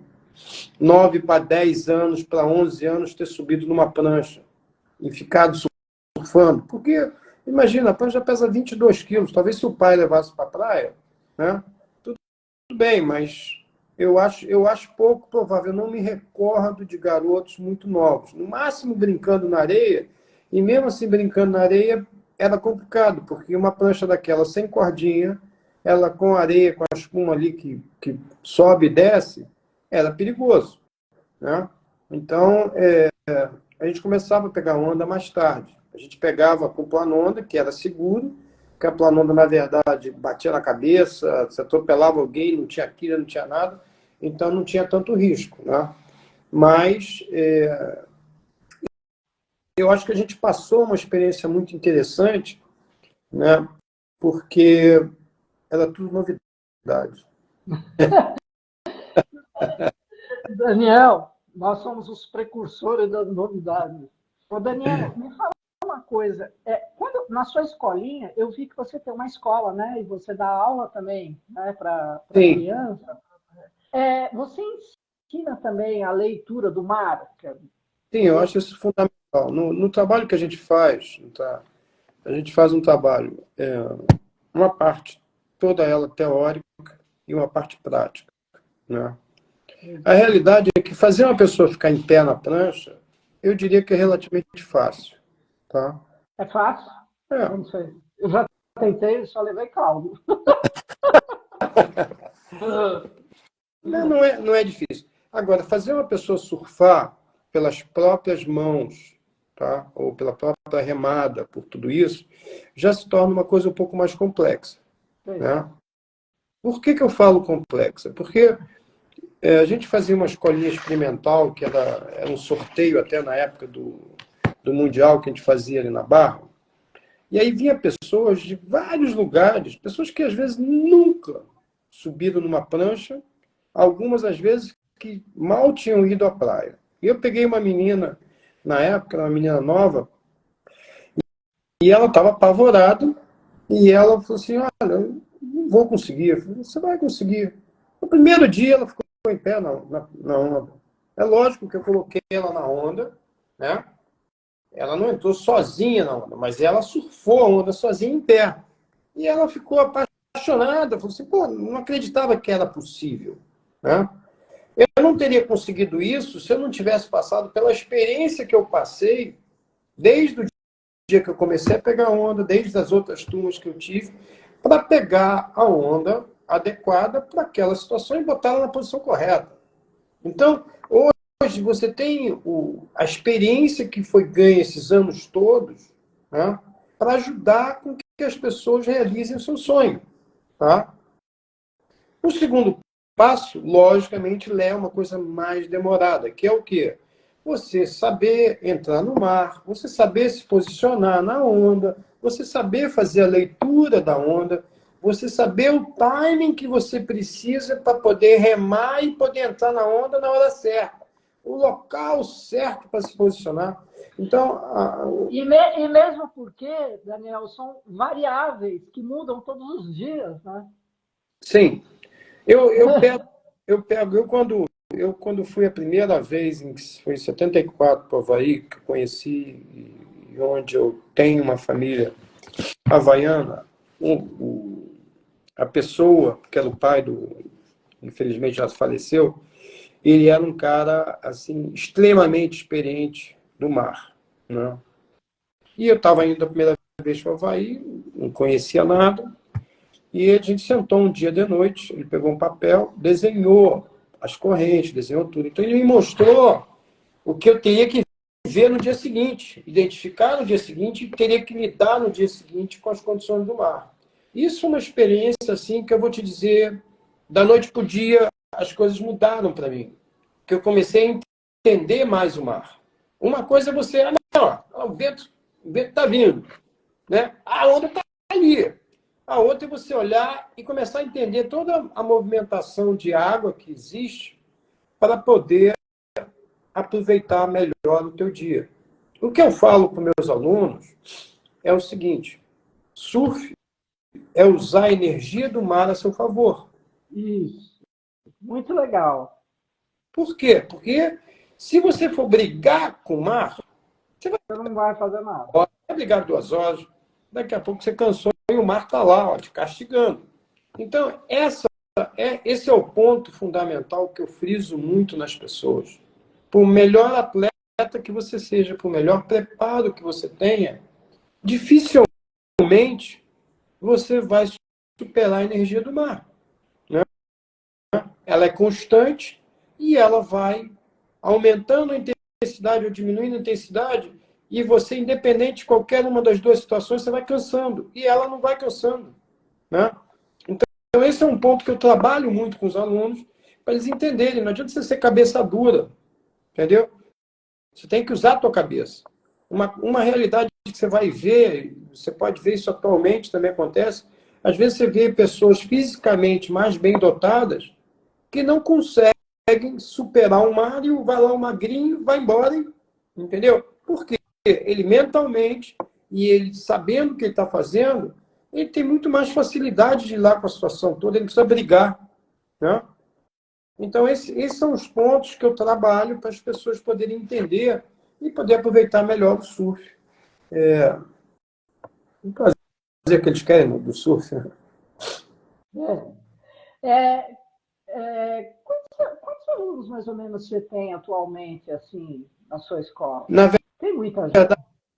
9 para 10 anos, para 11 anos, ter subido numa prancha e ficado surfando. Porque, imagina, a prancha pesa 22 quilos. Talvez se o pai levasse para a praia, né? Tudo bem, mas eu acho pouco provável. Eu não me recordo de garotos muito novos. No máximo brincando na areia, e mesmo assim brincando na areia era complicado, porque uma prancha daquela sem cordinha, ela com areia, com a espuma ali que sobe e desce, era perigoso, né? Então, a gente começava a pegar onda mais tarde. A gente pegava com planonda, que era seguro, que a planonda, na verdade, batia na cabeça, se atropelava alguém, não tinha quilha, não tinha nada, então não tinha tanto risco, né? Mas eu acho que a gente passou uma experiência muito interessante, né? Porque era tudo novidade. Daniel, nós somos os precursores das novidades. Ô, Daniel, me fala uma coisa. Na sua escolinha, eu vi que você tem uma escola, né? E você dá aula também, né? Para Sim, criança. Você ensina também a leitura do mar? sim, eu acho isso fundamental. No trabalho que a gente faz, tá? A gente faz um trabalho, uma parte, toda ela teórica e uma parte prática, né? A realidade é que fazer uma pessoa ficar em pé na prancha, eu diria que é relativamente fácil, tá? É fácil? Eu É, não sei. Eu já tentei, só levei caldo. não é difícil. Agora, fazer uma pessoa surfar pelas próprias mãos, tá? Ou pela própria remada, por tudo isso, já se torna uma coisa um pouco mais complexa, né? Por que eu falo complexa? Porque a gente fazia uma escolinha experimental, que era um sorteio até na época do Mundial que a gente fazia ali na Barra. E aí vinha pessoas de vários lugares, pessoas que às vezes nunca subiram numa prancha, algumas às vezes que mal tinham ido à praia. E eu peguei uma menina, na época, uma menina nova, e ela estava apavorada, e ela falou assim, olha, eu não vou conseguir. Eu falei, você vai conseguir. No primeiro dia ela ficou em pé na onda. É lógico que eu coloquei ela na onda, né? Ela não entrou sozinha na onda, mas ela surfou a onda sozinha em pé. E ela ficou apaixonada, falou assim, pô, não acreditava que era possível, né? Eu não teria conseguido isso se eu não tivesse passado pela experiência que eu passei desde o dia que eu comecei a pegar onda, desde as outras turmas que eu tive, para pegar a onda adequada para aquela situação e botá-la na posição correta. Então, hoje você tem a experiência que foi ganha esses anos todos, né, para ajudar com que as pessoas realizem o seu sonho. Tá? O segundo passo, logicamente, é uma coisa mais demorada, que é o quê? Você saber entrar no mar, você saber se posicionar na onda, você saber fazer a leitura da onda, você saber o timing que você precisa para poder remar e poder entrar na onda na hora certa, o local certo para se posicionar. Então, E mesmo porque, Daniel, são variáveis que mudam todos os dias, né? sim, eu quando fui a primeira vez, foi em 74 para o Havaí, que eu conheci, e onde eu tenho uma família havaiana, a pessoa, que era o pai infelizmente já faleceu, ele era um cara assim extremamente experiente do mar, né? E eu estava indo a primeira vez para o Havaí, não conhecia nada, e a gente sentou um dia de noite, ele pegou um papel, desenhou as correntes, desenhou tudo. Então ele me mostrou o que eu teria que ver no dia seguinte, identificar no dia seguinte e teria que lidar no dia seguinte com as condições do mar. Isso é uma experiência assim que eu vou te dizer, da noite para o dia as coisas mudaram para mim. Que eu comecei a entender mais o mar. Uma coisa é você, o vento está vindo, né? A onda está ali. A outra é você olhar e começar a entender toda a movimentação de água que existe para poder aproveitar melhor o teu dia. O que eu falo para meus alunos é o seguinte: surf é usar a energia do mar a seu favor. Isso. Muito legal. Por quê? Porque se você for brigar com o mar, você não vai fazer nada. Vai brigar 2 horas, daqui a pouco você cansou e o mar está lá, ó, te castigando. Então, esse é o ponto fundamental que eu friso muito nas pessoas. Por melhor atleta que você seja, por melhor preparo que você tenha, dificilmente você vai superar a energia do mar. Né? Ela é constante e ela vai aumentando a intensidade ou diminuindo a intensidade, e você, independente de qualquer uma das duas situações, você vai cansando. E ela não vai cansando. Né? Então, esse é um ponto que eu trabalho muito com os alunos, para eles entenderem. Não adianta você ser cabeça dura. Entendeu? Você tem que usar a tua cabeça. Uma realidade que você vai ver, você pode ver isso atualmente, também acontece, às vezes você vê pessoas fisicamente mais bem dotadas que não conseguem superar um mar e vai lá o magrinho, vai embora, entendeu? Por quê? Ele mentalmente, e ele sabendo o que ele está fazendo, ele tem muito mais facilidade de ir lá com a situação toda, ele não precisa brigar. Né? Então, esses são os pontos que eu trabalho para as pessoas poderem entender e poder aproveitar melhor o surf. Um prazer que eles querem do surf. Quantos alunos, mais ou menos, você tem atualmente, assim, na sua escola? Na Tem muita gente.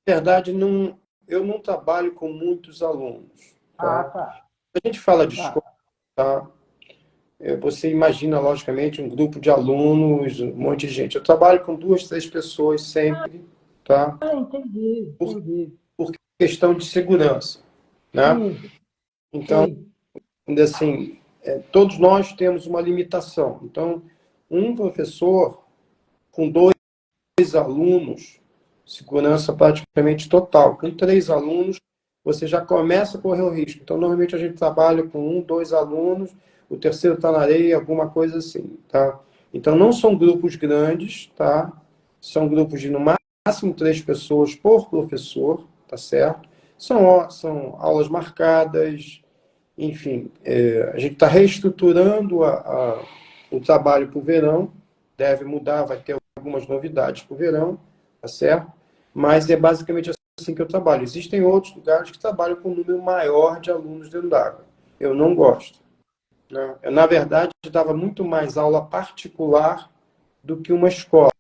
verdade, eu não trabalho com muitos alunos. Tá? Tá. A gente fala de escola, tá? Você imagina, logicamente, um grupo de alunos, um monte de gente. Eu trabalho com 2, 3 pessoas sempre, tá? Entendi. Por questão de segurança, né? Sim. Então, assim, todos nós temos uma limitação. Então, um professor com 2 alunos, segurança praticamente total. Com 3 alunos, você já começa a correr o risco. Então, normalmente a gente trabalha com 1, 2 alunos, o terceiro está na areia, alguma coisa assim, tá? Então, não são grupos grandes, tá? São grupos de, no máximo, 3 pessoas por professor, tá certo? São aulas marcadas, enfim, a gente está reestruturando o trabalho para o verão, deve mudar, vai ter algumas novidades para o verão, tá certo? Mas é basicamente assim que eu trabalho. Existem outros lugares que trabalham com um número maior de alunos dentro d'água. Eu não gosto. Né? Eu, na verdade, dava muito mais aula particular do que uma escola.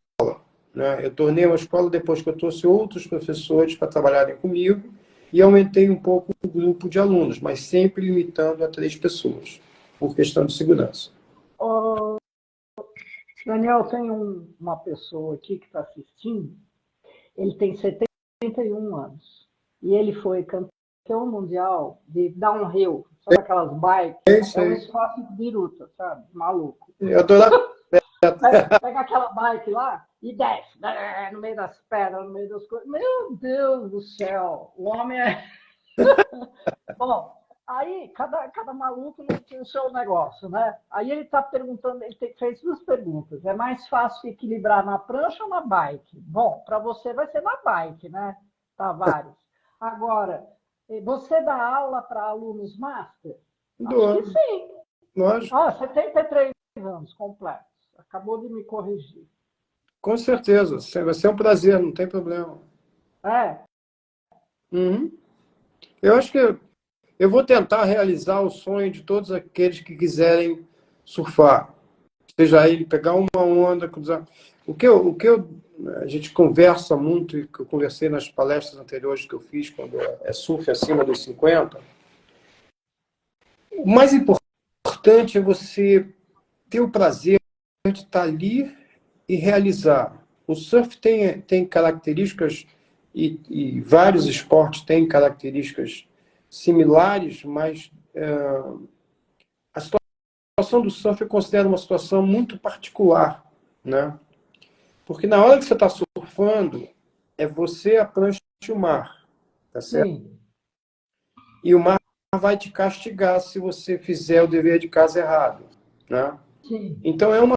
Né? Eu tornei uma escola depois que eu trouxe outros professores para trabalharem comigo e aumentei um pouco o grupo de alunos, mas sempre limitando a 3 pessoas, por questão de segurança. Daniel, tem uma pessoa aqui que está assistindo, ele tem 71 anos, e ele foi campeão mundial de downhill, sabe aquelas bikes? É um esporte de biruta, sabe? Maluco. Eu adorava. Pega aquela bike lá e desce, no meio das pedras, no meio das coisas. Meu Deus do céu, o homem é... Bom, aí cada maluco tem o seu negócio, né? Aí ele está perguntando, fez 2 perguntas. É mais fácil equilibrar na prancha ou na bike? Bom, para você vai ser na bike, né, Tavares? Agora, você dá aula para alunos master? Acho que sim. Lógico. 73 anos completos. Acabou de me corrigir. Com certeza. Vai ser um prazer, não tem problema. Uhum. Eu acho que eu vou tentar realizar o sonho de todos aqueles que quiserem surfar. Seja ele pegar uma onda, cruzar. A gente conversa muito, e que eu conversei nas palestras anteriores que eu fiz, quando é surf acima dos 50. O mais importante é você ter o prazer de estar ali e realizar. O surf tem características, e vários esportes têm características similares, mas a situação do surf eu considero uma situação muito particular, né? Porque na hora que você está surfando, é você, a prancha e o mar. Tá certo? Sim, E o mar vai te castigar se você fizer o dever de casa errado. Né? sim. Então, é uma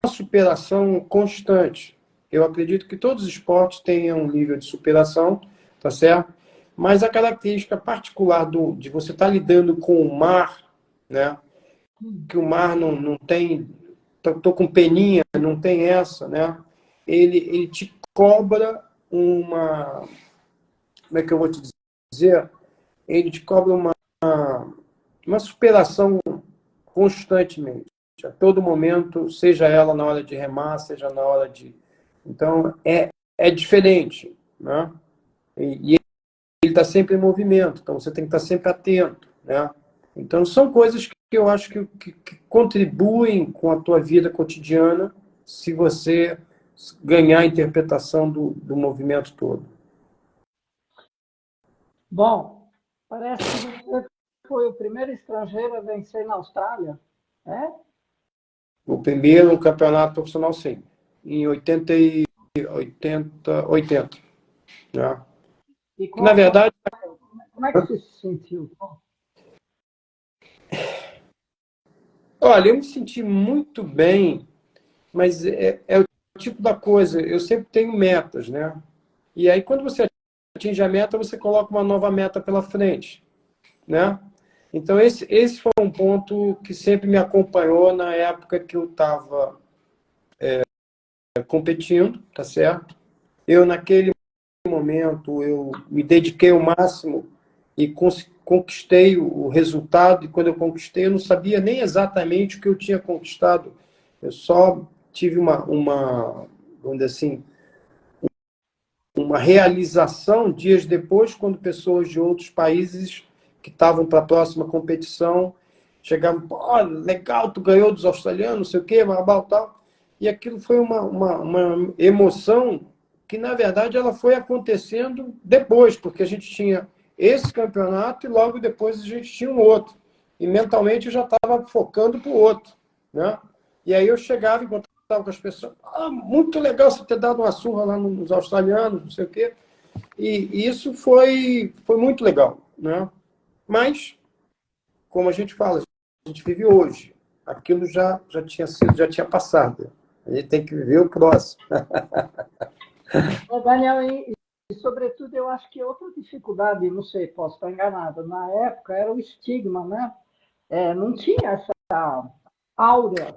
superação constante. Eu acredito que todos os esportes tenham um nível de superação, tá certo? Mas a característica particular de você estar lidando com o mar, né? Que o mar não tem, tô com peninha, não tem essa, né? Ele te cobra uma, como é que eu vou te dizer? Ele te cobra uma superação constantemente, a todo momento, seja ela na hora de remar, seja na hora de... Então, é diferente, né? E ele está sempre em movimento, então você tem que estar sempre atento, né? Então, são coisas que eu acho que contribuem com a tua vida cotidiana se você ganhar a interpretação do movimento todo. Bom, parece que você foi o primeiro estrangeiro a vencer na Austrália, é? O primeiro campeonato profissional, sim, em 80, né? E Que, na verdade, como é que você se sentiu? olha, eu me senti muito bem, mas é o tipo da coisa, eu sempre tenho metas, né? E aí, quando você atinge a meta, você coloca uma nova meta pela frente, né? Então, esse foi um ponto que sempre me acompanhou na época que eu estava competindo, tá certo? Eu, naquele momento, eu me dediquei ao máximo e conquistei o resultado, e quando eu conquistei, eu não sabia nem exatamente o que eu tinha conquistado. Eu só tive vamos dizer assim, uma realização dias depois, quando pessoas de outros países que estavam para a próxima competição chegavam, pô, legal, tu ganhou dos australianos, não sei o quê, babau, tal. E aquilo foi uma emoção que, na verdade, ela foi acontecendo depois, porque a gente tinha esse campeonato e logo depois a gente tinha um outro. E mentalmente eu já estava focando para o outro. Né? E aí eu chegava e estava com as pessoas, muito legal você ter dado uma surra lá nos australianos, não sei o quê. E isso foi muito legal, né? Mas, como a gente fala, a gente vive hoje. Aquilo já tinha sido, já tinha passado. A gente tem que viver o próximo. Daniel, sobretudo eu acho que outra dificuldade, não sei, posso estar enganada, na época era o estigma, né? Não tinha essa áurea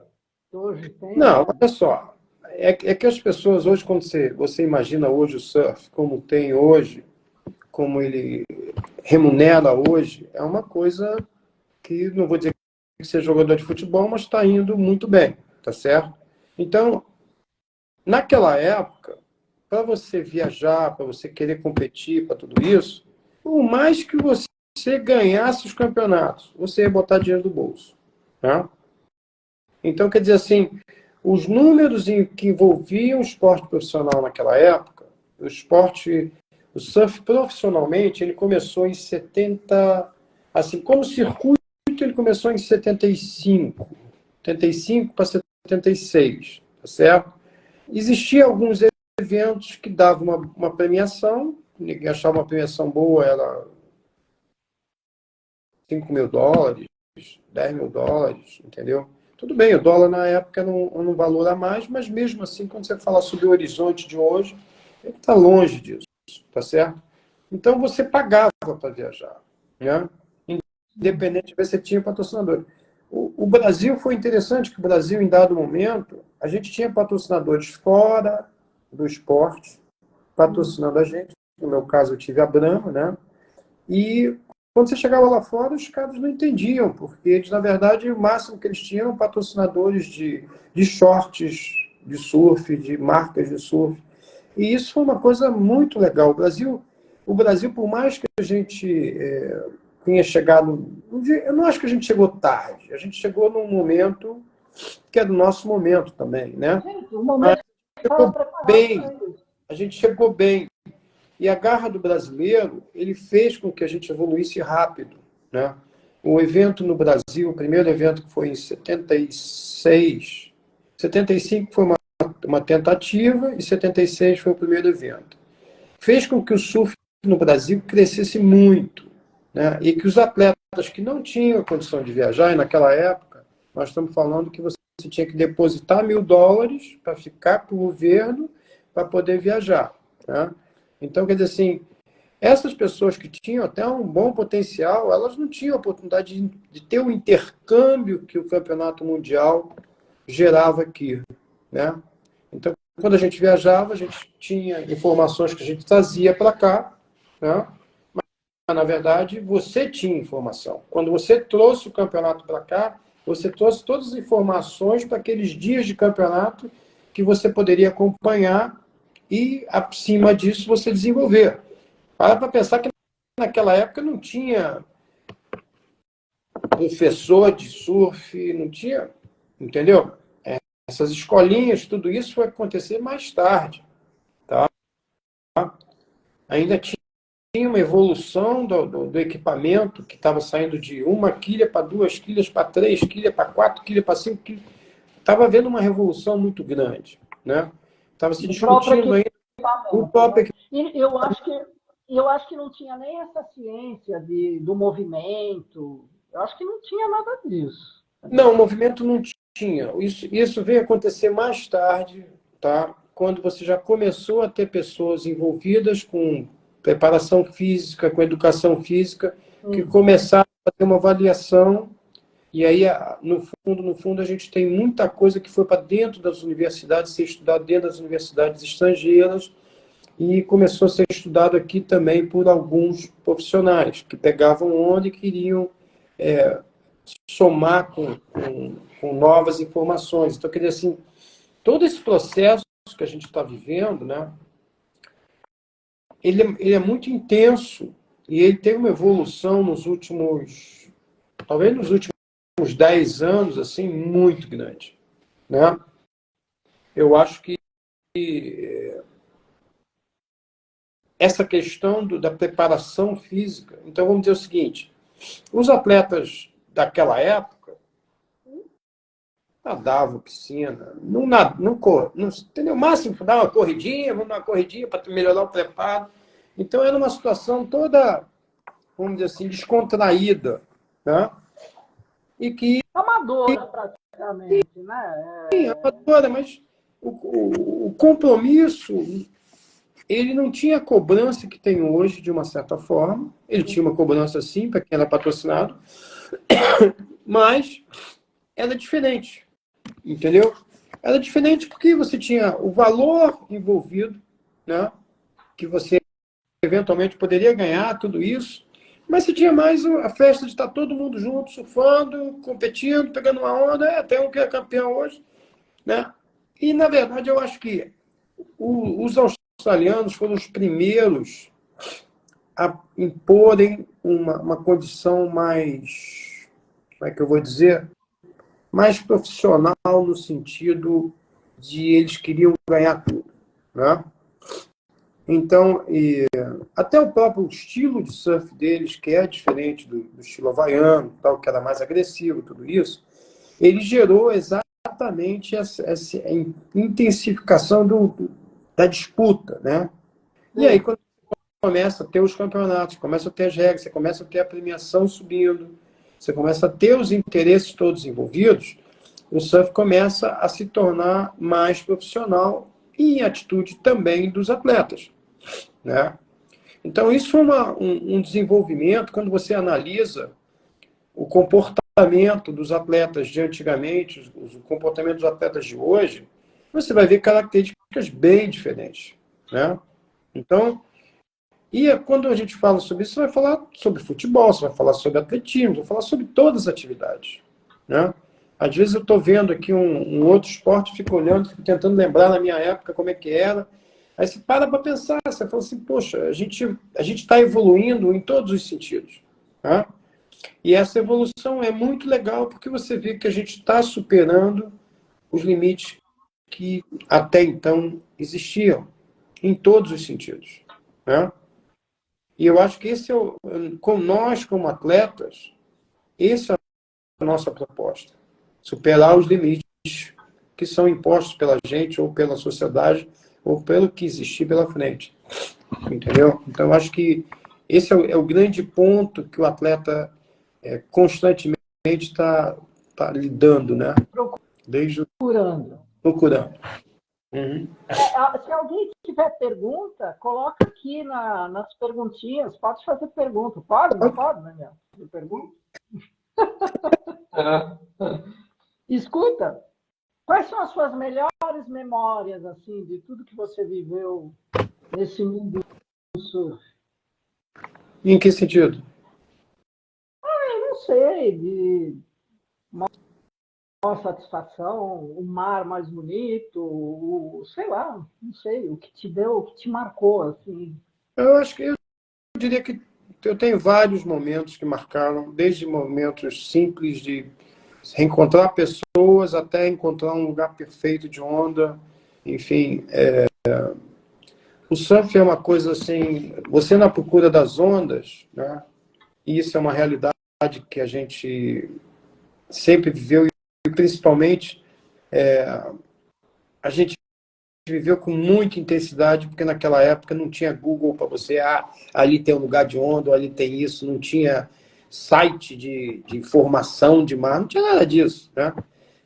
que hoje tem, Não, né? olha só. É que as pessoas hoje, quando você imagina hoje o surf, como tem hoje, como ele remunera hoje, é uma coisa que não vou dizer que seja jogador de futebol, mas está indo muito bem, tá certo? Então, naquela época, para você viajar, para você querer competir, para tudo isso, por mais que você ganhasse os campeonatos, você ia botar dinheiro do bolso. Tá? Então, quer dizer assim, os números que envolviam o esporte profissional naquela época, o surf profissionalmente, ele começou em 70, assim, como circuito, ele começou em 75 para 76, tá certo? Existiam alguns eventos que davam uma premiação, ninguém achava uma premiação boa, era US$ 5.000, US$ 10.000, entendeu? Tudo bem, o dólar na época era um valor a mais, mas mesmo assim, quando você fala sobre o horizonte de hoje, ele está longe disso, tá certo? Então você pagava para viajar, né? Independente de você tinha patrocinador. O Brasil foi interessante, que o Brasil, em dado momento, a gente tinha patrocinadores fora do esporte, patrocinando a gente. No meu caso, eu tive a Brahma, né? E quando você chegava lá fora, os caras não entendiam, porque eles, na verdade, o máximo que eles tinham eram patrocinadores de shorts de surf, de marcas de surf. E isso foi uma coisa muito legal. O Brasil, por mais que a gente tenha chegado... Eu não acho que a gente chegou tarde. A gente chegou num momento que é do nosso momento também, né? Gente, o momento estava Chegou preparado para bem. isso. A gente chegou bem. E a garra do brasileiro, ele fez com que a gente evoluísse rápido, né? O evento no Brasil, o primeiro evento que foi em 76, 75 foi uma uma tentativa e 76 foi o primeiro evento. Fez com que o surf no Brasil crescesse muito, né? E que os atletas que não tinham condição de viajar, e naquela época, nós estamos falando que você tinha que depositar $1.000 para ficar para o governo para poder viajar, né? Então, quer dizer assim, essas pessoas que tinham até um bom potencial, elas não tinham a oportunidade de ter o intercâmbio que o Campeonato Mundial gerava aqui, né? Então, quando a gente viajava, a gente tinha informações que a gente trazia para cá, né? Mas, na verdade, você tinha informação. Quando você trouxe o campeonato para cá, você trouxe todas as informações para aqueles dias de campeonato que você poderia acompanhar e, acima disso, você desenvolver. Para pensar que naquela época não tinha professor de surf, não tinha, entendeu? Essas escolinhas, tudo isso foi acontecer mais tarde, tá? Ainda tinha uma evolução do equipamento que estava saindo de 1 quilha para 2 quilhas, para 3 quilhas, para 4 quilhas, para 5 quilhas. Estava havendo uma revolução muito grande, né? Estava se discutindo ainda o próprio equipamento. E eu acho que não tinha nem essa ciência do movimento. Eu acho que não tinha nada disso. Não, o movimento não tinha. Isso veio acontecer mais tarde, tá? Quando você já começou a ter pessoas envolvidas com preparação física, com educação física, que começaram a ter uma avaliação. E aí, no fundo, a gente tem muita coisa que foi para dentro das universidades, ser estudado dentro das universidades estrangeiras, e começou a ser estudado aqui também por alguns profissionais que pegavam onda e queriam somar com novas informações. Então, quer dizer assim, todo esse processo que a gente está vivendo, né, ele é muito intenso e ele teve uma evolução talvez nos últimos 10 anos, assim, muito grande, né? Eu acho que essa questão da preparação física, então vamos dizer o seguinte, os atletas daquela época nadavam piscina, não entendeu? O máximo dar uma corridinha, vamos dar uma corridinha para melhorar o preparo. Então era uma situação toda, vamos dizer assim, descontraída, né? E que Amadora, praticamente, né? amadora, mas o compromisso, ele não tinha a cobrança que tem hoje, de uma certa forma. Ele tinha uma cobrança, sim, para quem era patrocinado, mas era diferente, entendeu? Era diferente porque você tinha o valor envolvido, né? Que você eventualmente poderia ganhar tudo isso, mas você tinha mais a festa de estar todo mundo junto, surfando, competindo, pegando uma onda, até um que é campeão hoje, né? E, na verdade, eu acho que os australianos foram os primeiros a imporem uma condição mais, como é que eu vou dizer, mais profissional, no sentido de eles queriam ganhar tudo, né? Então, até o próprio estilo de surf deles, que é diferente do estilo havaiano, tal, que era mais agressivo, tudo isso, ele gerou exatamente essa intensificação da disputa, né? E aí, quando começa a ter os campeonatos, começa a ter as regras, você começa a ter a premiação subindo, você começa a ter os interesses todos envolvidos, o surf começa a se tornar mais profissional e em atitude também dos atletas, né? Então, isso foi um desenvolvimento, quando você analisa o comportamento dos atletas de antigamente, o comportamento dos atletas de hoje, você vai ver características bem diferentes, né? Então, quando a gente fala sobre isso, você vai falar sobre futebol, você vai falar sobre atletismo, você vai falar sobre todas as atividades, né? Às vezes eu estou vendo aqui um outro esporte, fico olhando, fico tentando lembrar na minha época como é que era. Aí você para pensar, você fala assim, poxa, a gente está evoluindo em todos os sentidos, né? E essa evolução é muito legal porque você vê que a gente está superando os limites que até então existiam, em todos os sentidos, né? E eu acho que com nós, como atletas, essa é a nossa proposta. Superar os limites que são impostos pela gente, ou pela sociedade, ou pelo que existir pela frente. Entendeu? Então, eu acho que esse é o grande ponto que o atleta constantemente está lidando, né? Desde procurando. Uhum. Se alguém tiver pergunta, coloca aqui nas perguntinhas. Pode fazer pergunta. Pode? Não pode, Daniel? Pergunta? Escuta, quais são as suas melhores memórias, assim, de tudo que você viveu nesse mundo do surf? Em que sentido? Eu não sei, de maior satisfação, o mar mais bonito, sei lá, não sei, o que te deu, o que te marcou, assim. Eu diria que eu tenho vários momentos que marcaram, desde momentos simples de reencontrar pessoas até encontrar um lugar perfeito de onda. Enfim, o surf é uma coisa assim, você na procura das ondas, né? E isso é uma realidade que a gente sempre viveu e principalmente a gente viveu com muita intensidade, porque naquela época não tinha Google para você, ali tem um lugar de onda, ali tem isso, não tinha site de informação de mar, não tinha nada disso, né?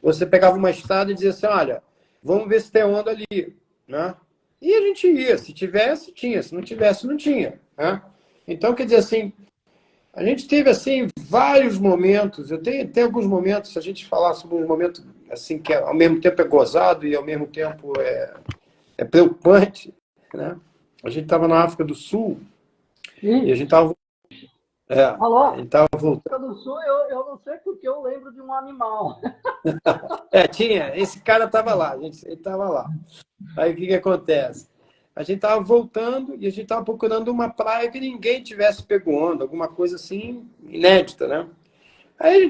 Você pegava uma estrada e dizia assim, olha, vamos ver se tem onda ali, né? E a gente ia, se tivesse, tinha, se não tivesse, não tinha, né? Então, quer dizer assim, a gente teve assim vários momentos, eu tenho alguns momentos, se a gente falar sobre um momento assim que ao mesmo tempo é gozado e ao mesmo tempo é preocupante, né? A gente estava na África do Sul e a gente estava Alô? voltando. África do Sul, eu não sei porque eu lembro de um animal. Tinha, esse cara estava lá, ele estava lá. Aí o que acontece? A gente estava voltando e a gente estava procurando uma praia que ninguém tivesse pego onda, alguma coisa assim inédita, né? Aí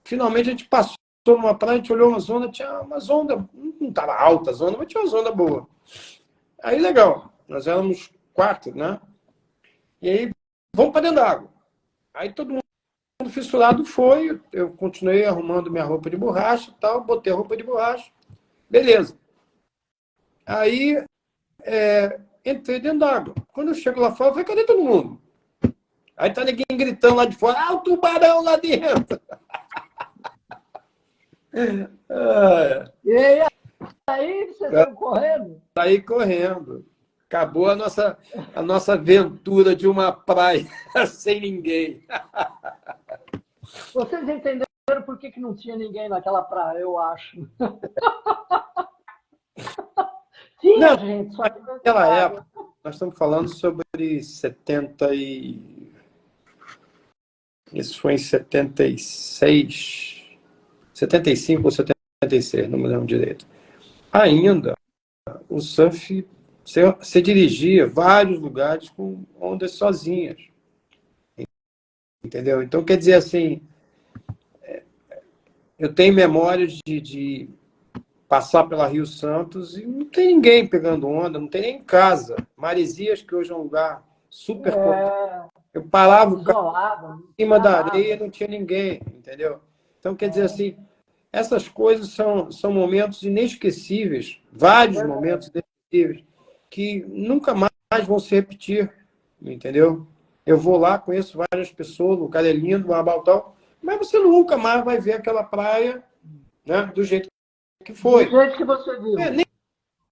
finalmente a gente passou numa praia, a gente olhou umas ondas, tinha umas ondas, não estava alta a onda, mas tinha umas ondas boas. Aí legal, nós éramos 4, né? E aí, vamos para dentro da água. Aí todo mundo fissurado foi, eu continuei arrumando minha roupa de borracha e tal, botei a roupa de borracha, beleza. Aí, entrei dentro da água. Quando eu chego lá fora, eu falei, cadê todo mundo? Aí tá ninguém gritando lá de fora, o tubarão lá dentro. E aí, vocês saiu correndo? Saí correndo. Acabou a nossa aventura de uma praia sem ninguém. Vocês entenderam por que não tinha ninguém naquela praia, eu acho. Tinha Não, gente, só que não naquela água. época, nós estamos falando sobre 70 Isso foi em 76, 75 ou 76, não me lembro direito. Ainda, o surf, você dirigia vários lugares com ondas sozinhas. Entendeu? Então, quer dizer assim, eu tenho memórias de passar pela Rio Santos e não tem ninguém pegando onda, não tem nem em casa. Maresias, que hoje é um lugar super cortado. Eu parava o carro Isolado, em cima da areia e nada. não tinha ninguém, entendeu? Então, quer dizer assim, essas coisas são momentos inesquecíveis, vários momentos inesquecíveis, que nunca mais vão se repetir, entendeu? Eu vou lá, conheço várias pessoas, o lugar é lindo, o mar tal, mas você nunca mais vai ver aquela praia, né, do jeito que Do foi. jeito que você viu.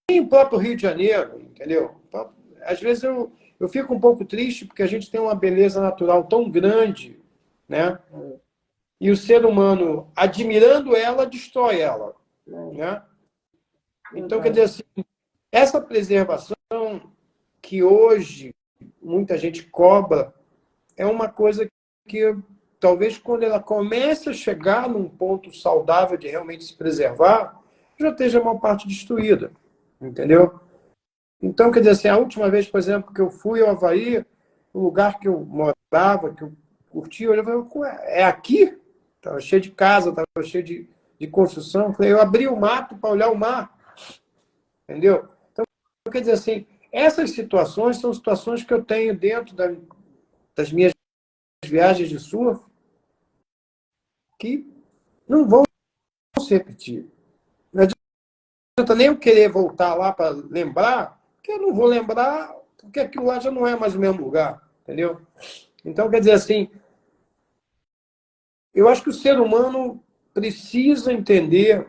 Nem o próprio Rio de Janeiro, entendeu? Às vezes eu fico um pouco triste porque a gente tem uma beleza natural tão grande, né? E o ser humano, admirando ela, destrói ela, né? Então, quer dizer assim, essa preservação que hoje muita gente cobra é uma coisa que talvez quando ela comece a chegar num ponto saudável de realmente se preservar, já esteja a maior parte destruída, entendeu? Então, quer dizer assim, a última vez, por exemplo, que eu fui ao Havaí, o lugar que eu morava, que eu curti, eu falei, é aqui? Estava cheio de casa, estava cheio de construção. Eu falei, eu abri o mato para olhar o mar, entendeu? Então, quer dizer assim, essas situações são situações que eu tenho dentro das minhas viagens de surf que não vão se repetir. Não adianta nem eu querer voltar lá para lembrar, porque eu não vou lembrar, porque aquilo lá já não é mais o mesmo lugar, entendeu? Então, quer dizer assim, eu acho que o ser humano precisa entender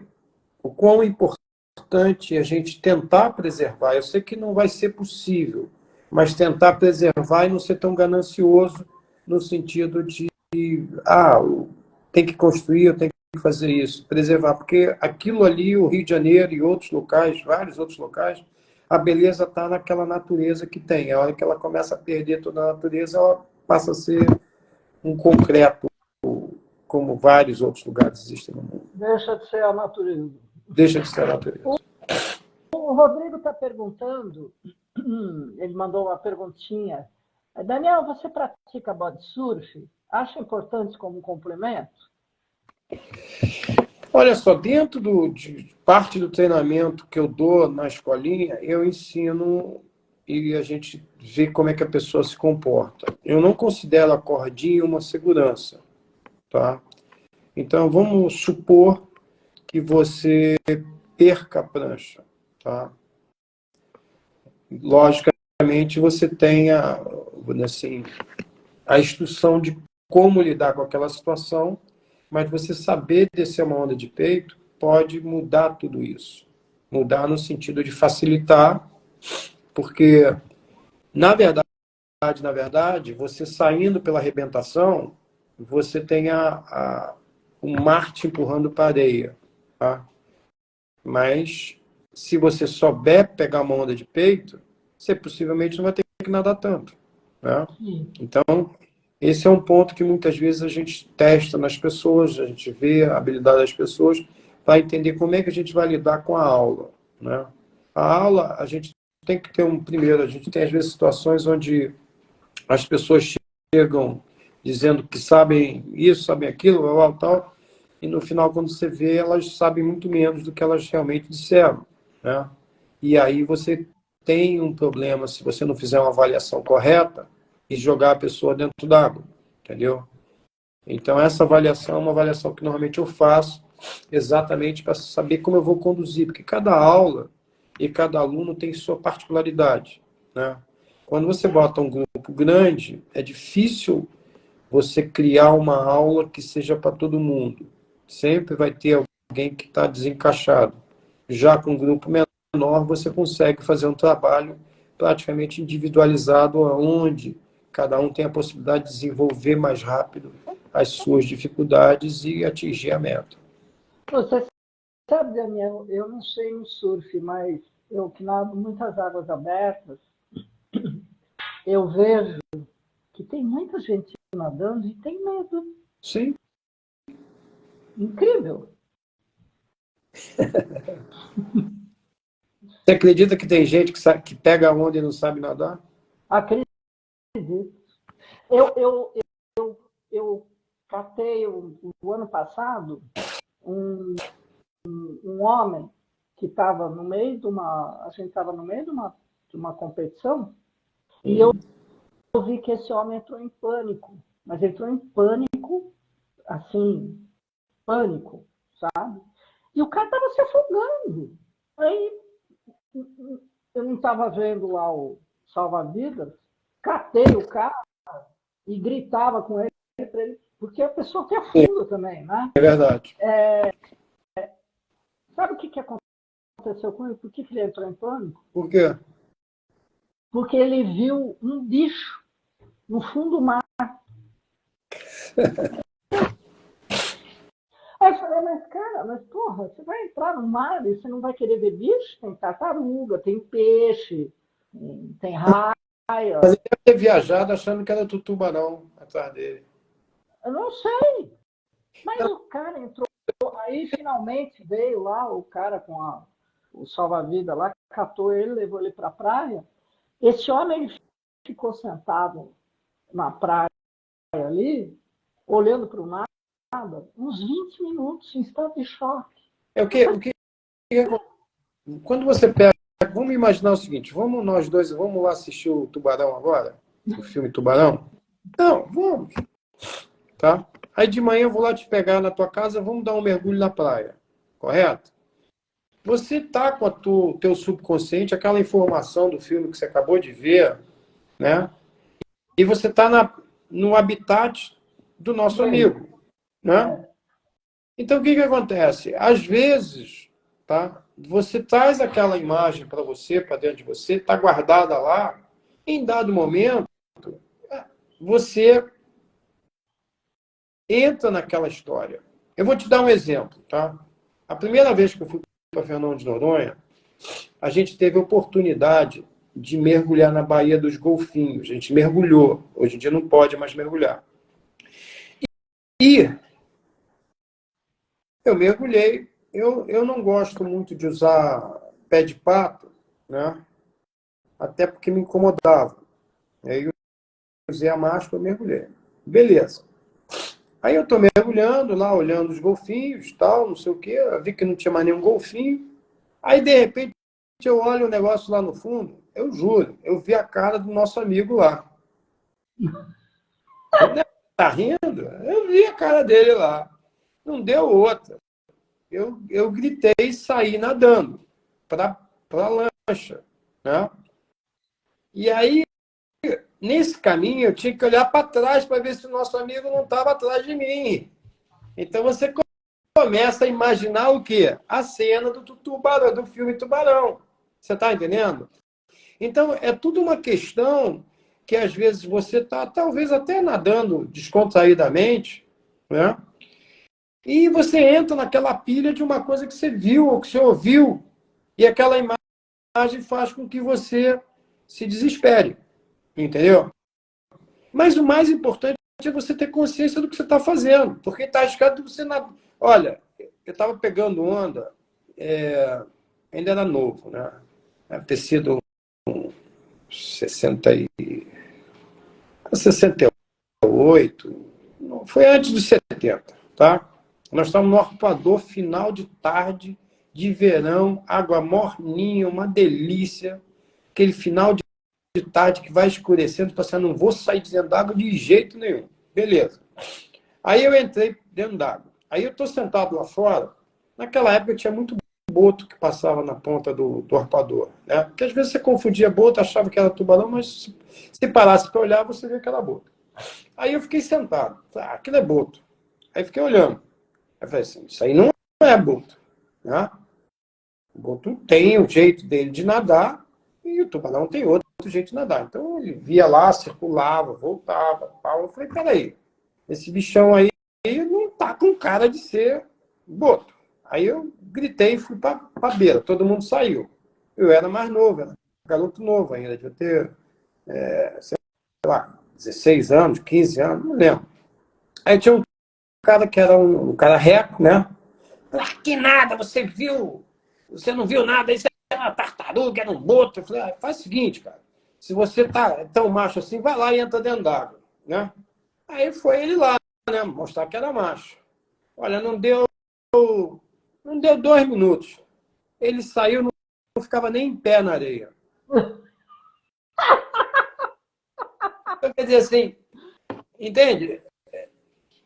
o quão importante a gente tentar preservar. Eu sei que não vai ser possível, mas tentar preservar e não ser tão ganancioso no sentido de, ah, tem que construir, eu tenho que fazer isso, preservar, porque aquilo ali, o Rio de Janeiro e outros locais, vários outros locais, a beleza está naquela natureza que tem. A hora que ela começa a perder toda a natureza, ela passa a ser um concreto, como vários outros lugares existem no mundo. Deixa de ser a natureza. Deixa de ser a natureza. O Rodrigo está perguntando, ele mandou uma perguntinha. Daniel, você pratica body surf? Acha importante como complemento? Olha só, dentro de parte do treinamento que eu dou na escolinha, eu ensino e a gente vê como é que a pessoa se comporta. Eu não considero a cordinha uma segurança, tá? Então, vamos supor que você perca a prancha, tá? Logicamente, você tem assim, a instrução de como lidar com aquela situação, mas você saber descer uma onda de peito pode mudar tudo isso. Mudar no sentido de facilitar, porque, na verdade, você saindo pela arrebentação, você tem um mar te empurrando para a areia. Tá? Mas, se você souber pegar uma onda de peito, você possivelmente não vai ter que nadar tanto. Né? Então, esse é um ponto que muitas vezes a gente testa nas pessoas, a gente vê a habilidade das pessoas para entender como é que a gente vai lidar com a aula. Né? A aula, a gente tem que ter primeiro, a gente tem às vezes situações onde as pessoas chegam dizendo que sabem isso, sabem aquilo, tal, e no final, quando você vê, elas sabem muito menos do que elas realmente disseram. Né? E aí você tem um problema se você não fizer uma avaliação correta e jogar a pessoa dentro d'água, entendeu? Então, essa avaliação é uma avaliação que normalmente eu faço exatamente para saber como eu vou conduzir, porque cada aula e cada aluno tem sua particularidade, né? Quando você bota um grupo grande, é difícil você criar uma aula que seja para todo mundo. Sempre vai ter alguém que está desencaixado. Já com um grupo menor, você consegue fazer um trabalho praticamente individualizado, onde cada um tem a possibilidade de desenvolver mais rápido as suas dificuldades e atingir a meta. Você sabe, Daniel, eu não sei no surf, mas eu que nado muitas águas abertas, eu vejo que tem muita gente nadando e tem medo. Sim. Incrível. Você acredita que tem gente que pega a onda e não sabe nadar? Acredito. Eu catei o ano passado um homem que estava no meio de uma. A gente estava no meio de uma competição, e eu vi que esse homem entrou em pânico. Mas entrou em pânico, assim, pânico, sabe? E o cara estava se afogando. Aí eu não estava vendo lá o salva-vidas, catei o cara e gritava com ele, porque a pessoa que afunda também, né? É verdade. Sabe o que aconteceu com ele? Por que ele entrou em pânico? Por quê? Porque ele viu um bicho no fundo do mar. Aí eu falei, mas cara, porra, você vai entrar no mar e você não vai querer ver bicho? Tem tartaruga, tem peixe, tem raia. Mas ele deve ter viajado achando que era do tubarão atrás dele. Eu não sei. Mas o cara entrou, aí finalmente veio lá o cara com o salva-vida lá, catou ele, levou ele para a praia. Esse homem ficou sentado na praia ali, olhando para o nada, uns 20 minutos, em estado de choque. Quando você pega. Vamos imaginar o seguinte: nós dois vamos lá assistir o Tubarão agora? O filme Tubarão? Não, vamos. Tá? Aí de manhã eu vou lá te pegar na tua casa, vamos dar um mergulho na praia. Correto? você está com o teu subconsciente, aquela informação do filme que você acabou de ver, né? E você está no habitat do nosso amigo, né? Então, o que que acontece? Às vezes, tá? Você traz aquela imagem para você, para dentro de você, está guardada lá, em dado momento, você entra naquela história. Eu vou te dar um exemplo, tá? A primeira vez que eu fui para Fernão de Noronha, a gente teve a oportunidade de mergulhar na Baía dos Golfinhos. A gente mergulhou. Hoje em dia não pode mais mergulhar. E eu mergulhei. Eu não gosto muito de usar pé de pato, né? Até porque me incomodava. Aí eu usei a máscara e mergulhei. Beleza. Aí eu estou mergulhando lá, olhando os golfinhos, tal, não sei o quê. Eu vi que não tinha mais nenhum golfinho. Aí, de repente, eu olho um negócio lá no fundo. Eu juro, eu vi a cara do nosso amigo lá. Tá rindo? Eu vi a cara dele lá. Não deu outra. Eu gritei e saí nadando para a lancha, né? E aí, nesse caminho, eu tinha que olhar para trás para ver se o nosso amigo não estava atrás de mim. Então, você começa a imaginar o quê? A cena do tubarão, do filme Tubarão. Você está entendendo? Então, é tudo uma questão que, às vezes, você está, talvez, até nadando descontraídamente, né? E você entra naquela pilha de uma coisa que você viu ou que você ouviu, e aquela imagem faz com que você se desespere, entendeu? Mas o mais importante é você ter consciência do que você está fazendo, porque está escrito você na... Olha, eu estava pegando onda, ainda era novo, né? Deve ter sido 60 e... 68, foi antes dos 70, tá? Nós estamos no arpoador, final de tarde, de verão, água morninha, uma delícia. Aquele final de tarde que vai escurecendo, passando, não vou sair dentro d'água de jeito nenhum. Beleza. Aí eu entrei dentro d'água. Aí eu estou sentado lá fora. Naquela época tinha muito boto que passava na ponta do arpoador, né? Porque às vezes você confundia boto, achava que era tubarão, mas se parasse para olhar, você via que era boto. Aí eu fiquei sentado. Ah, aquilo é boto. Aí fiquei olhando. Aí falei assim, isso aí não é boto, né? O boto tem o jeito dele de nadar e o tubarão tem outro jeito de nadar. Então ele via lá, circulava, voltava, tal. Eu falei, peraí, esse bichão aí não tá com cara de ser boto. Aí eu gritei e fui para a beira. Todo mundo saiu. Eu era mais novo, era garoto novo ainda, devia ter, sei lá, 16 anos, 15 anos, não lembro. Aí tinha um cara que era um cara reco, né? Ah, que nada, você viu? Você não viu nada, isso é uma tartaruga, era um boto. Eu falei, faz o seguinte, cara. Se você tá tão macho assim, vai lá e entra dentro d'água, né? Aí foi ele lá, né? Mostrar que era macho. Olha, não deu 2 minutos. Ele saiu, não ficava nem em pé na areia. Então, quer dizer assim, entende?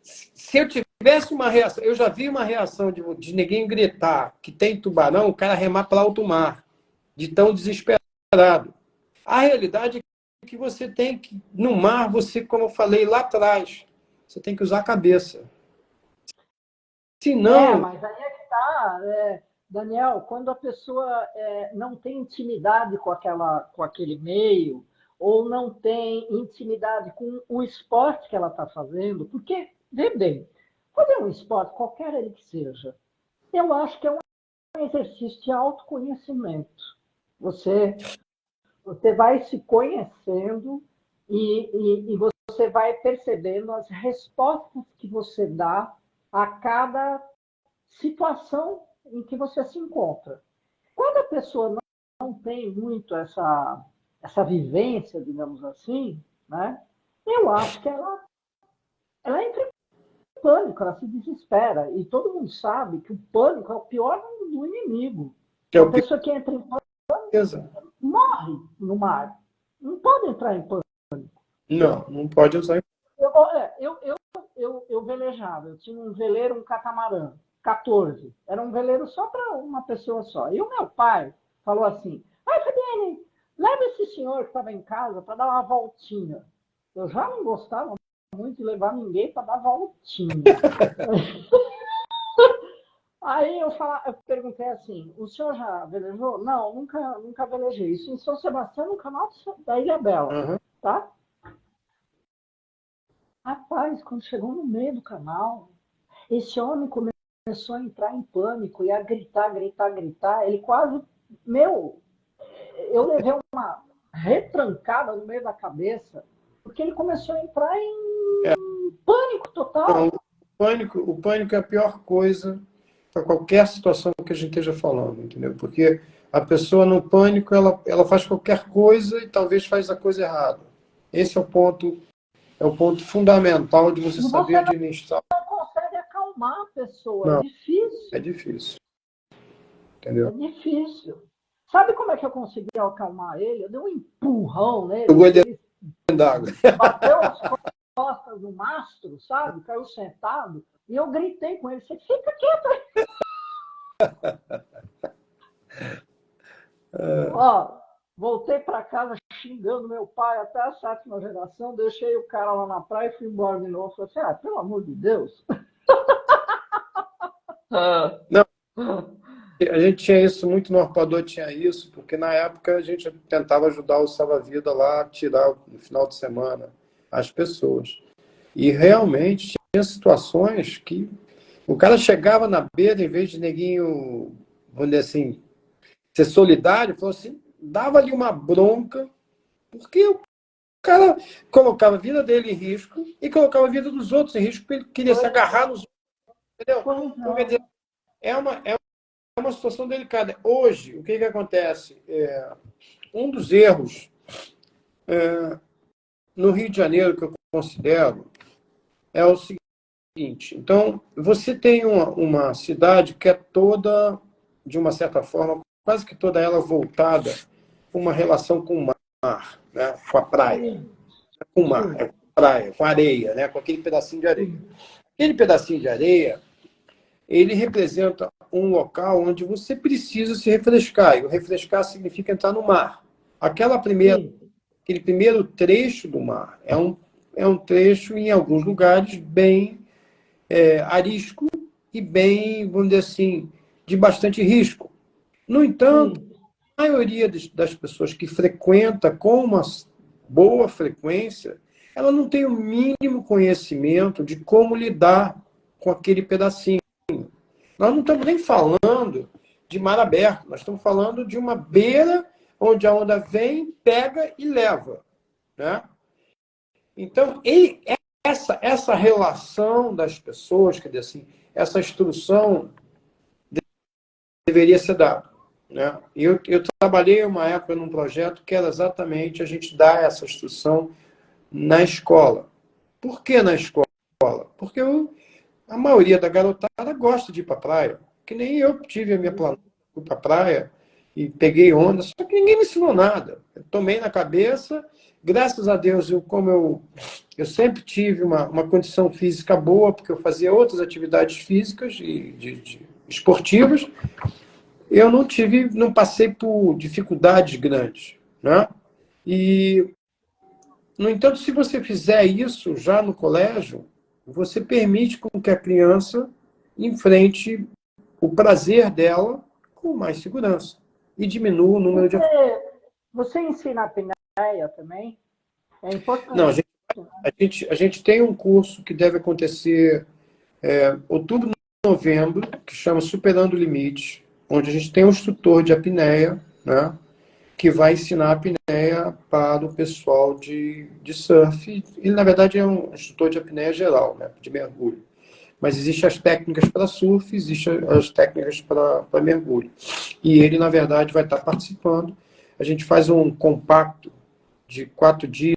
Se eu tivesse uma reação, eu já vi uma reação de ninguém gritar que tem tubarão, o cara remar para alto mar, de tão desesperado. A realidade é que você tem que, no mar, você, como eu falei lá atrás, você tem que usar a cabeça. Senão. Mas aí é que está, Daniel, quando a pessoa não tem intimidade com aquele meio, ou não tem intimidade com o esporte que ela está fazendo, porque, vê bem, quando é um esporte, qualquer ele que seja, eu acho que é um exercício de autoconhecimento. Você vai se conhecendo e você vai percebendo as respostas que você dá a cada situação em que você se encontra. Quando a pessoa não tem muito essa vivência, digamos assim, né, eu acho que ela entra em pânico, ela se desespera. E todo mundo sabe que o pânico é o pior do inimigo. Que é Uma o pessoa que entra em pânico peso. morre no mar. Não pode entrar em pânico. Não pode usar. Eu velejava, eu tinha um veleiro, um catamarã. 14. Era um veleiro só para uma pessoa só. E o meu pai falou assim, ai, Fabiane, leva esse senhor que estava em casa para dar uma voltinha. Eu já não gostava muito de levar ninguém para dar voltinha. Aí eu perguntei assim, o senhor já velejou? Não, nunca velejei. Isso em São Sebastião, no canal da Ilha Bela, Uhum. tá? Rapaz, quando chegou no meio do canal, esse homem começou a entrar em pânico e a gritar, gritar, gritar. Ele quase, eu levei uma retrancada no meio da cabeça, porque ele começou a entrar em pânico total. Não, o pânico é a pior coisa para qualquer situação que a gente esteja falando, entendeu? Porque a pessoa no pânico, ela faz qualquer coisa e talvez faz a coisa errada. Esse é o ponto fundamental de você saber administrar. Você não consegue acalmar a pessoa, Não, é difícil. é difícil, entendeu? É difícil. Sabe como é que eu consegui acalmar ele? Eu dei um empurrão nele. Eu vou Ele d'água. bateu as costas no mastro, sabe? Caiu sentado. E eu gritei com ele, você fica quieto aí. Ó, voltei para casa xingando meu pai até a 7ª geração, deixei o cara lá na praia e fui embora de novo. Falei assim, pelo amor de Deus. Não, a gente tinha isso, muito no Arpoador tinha isso, porque na época a gente tentava ajudar o Salva-Vida lá a tirar no final de semana as pessoas. E realmente tinha situações que o cara chegava na beira, em vez de neguinho, vamos dizer assim, ser solidário, falou assim, dava ali uma bronca, porque o cara colocava a vida dele em risco e colocava a vida dos outros em risco, porque ele queria se agarrar nos outros, entendeu? Então, quer dizer, é uma situação delicada. Hoje, o que acontece? Um dos erros no Rio de Janeiro que eu considero é o seguinte. Então, você tem uma cidade que é toda, de uma certa forma, quase que toda ela voltada com uma relação com o mar, né? Com a praia. Com o mar, com a praia, com a areia, né? Com aquele pedacinho de areia. Aquele pedacinho de areia, ele representa um local onde você precisa se refrescar. E o refrescar significa entrar no mar. Aquele primeiro trecho do mar é um trecho, em alguns lugares, bem arisco e bem, vamos dizer assim, de bastante risco. No entanto, a maioria das pessoas que frequenta com uma boa frequência, ela não tem o mínimo conhecimento de como lidar com aquele pedacinho. Nós não estamos nem falando de mar aberto, nós estamos falando de uma beira onde a onda vem, pega e leva, né? Então, essa relação das pessoas, quer dizer assim, essa instrução deveria ser dada, né? Eu trabalhei uma época num projeto que era exatamente a gente dar essa instrução na escola. Por que na escola? Porque a maioria da garotada gosta de ir para a praia. Que nem eu tive a minha planeta, fui para a praia e peguei onda, só que ninguém me ensinou nada. Eu tomei na cabeça, graças a Deus, eu sempre tive uma condição física boa, porque eu fazia outras atividades físicas de esportivas. Eu não passei por dificuldades grandes, né? E, no entanto, se você fizer isso já no colégio, você permite com que a criança enfrente o prazer dela com mais segurança e diminua o número de... Você ensina a apneia também? É importante. Não, a gente tem um curso que deve acontecer outubro, novembro, que chama Superando o Limite, onde a gente tem um instrutor de apneia, né, que vai ensinar a apneia para o pessoal de surf. Ele, na verdade, é um instrutor de apneia geral, né, de mergulho. Mas existem as técnicas para surf, existem as técnicas para mergulho. E ele, na verdade, vai estar participando. A gente faz um compacto de 4 dias,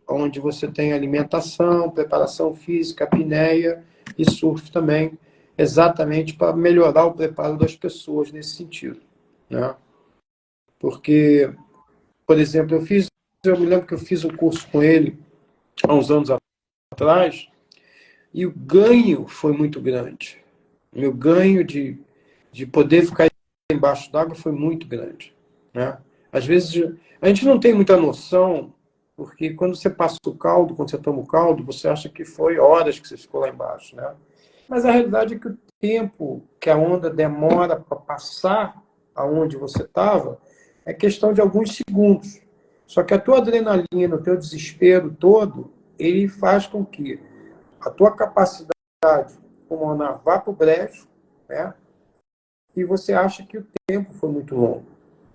onde você tem alimentação, preparação física, apneia e surf também, exatamente para melhorar o preparo das pessoas nesse sentido, né? Porque, por exemplo, eu me lembro que eu fiz um curso com ele há uns anos atrás, e o ganho foi muito grande. Meu ganho de poder ficar embaixo d'água foi muito grande, né? Às vezes, a gente não tem muita noção, porque quando você passa o caldo, quando você toma o caldo, você acha que foi horas que você ficou lá embaixo, né? Mas a realidade é que o tempo que a onda demora para passar aonde você estava é questão de alguns segundos. Só que a tua adrenalina, o teu desespero todo, ele faz com que a tua capacidade pulmonar vá para o brejo, né? E você acha que o tempo foi muito longo,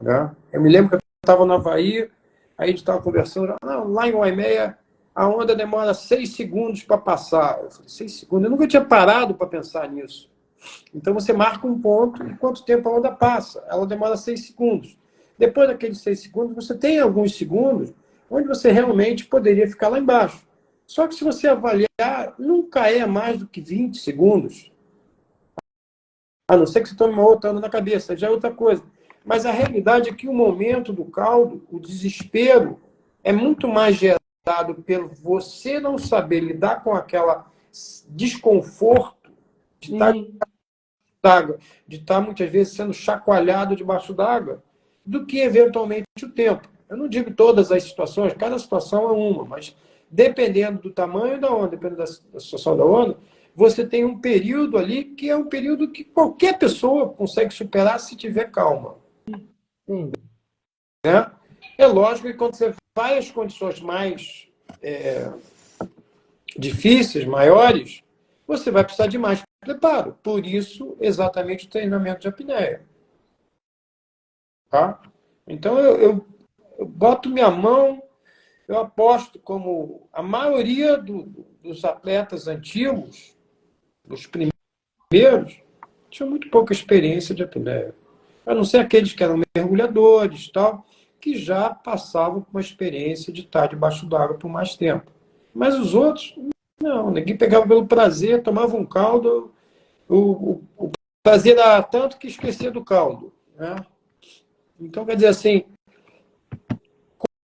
né? Eu me lembro que eu estava no Havaí, aí a gente estava conversando, não, lá em Waimea, a onda demora 6 segundos para passar. Eu falei, 6 segundos? Eu nunca tinha parado para pensar nisso. Então você marca um ponto e quanto tempo a onda passa? Ela demora 6 segundos. Depois daqueles 6 segundos, você tem alguns segundos onde você realmente poderia ficar lá embaixo. Só que se você avaliar, nunca é mais do que 20 segundos. A não ser que você tome uma outra onda na cabeça, já é outra coisa. Mas a realidade é que o momento do caldo, o desespero, é muito mais gerado pelo você não saber lidar com aquela desconforto de estar d'água, de estar muitas vezes sendo chacoalhado debaixo d'água, do que eventualmente o tempo. Eu não digo todas as situações, cada situação é uma, mas dependendo do tamanho da onda, dependendo da situação da onda, você tem um período ali que é um período que qualquer pessoa consegue superar se tiver calma. Sim. Né? É lógico que quando você vai às condições mais difíceis, maiores, você vai precisar de mais preparo. Por isso, exatamente o treinamento de apneia. Tá? Então, eu boto minha mão, eu aposto como a maioria dos atletas antigos, dos primeiros, tinham muito pouca experiência de apneia. A não ser aqueles que eram mergulhadores, tal, que já passavam com uma experiência de estar debaixo d'água por mais tempo. Mas os outros, não. Ninguém pegava pelo prazer, tomava um caldo. O prazer era tanto que esquecia do caldo. Né? Então, quer dizer assim,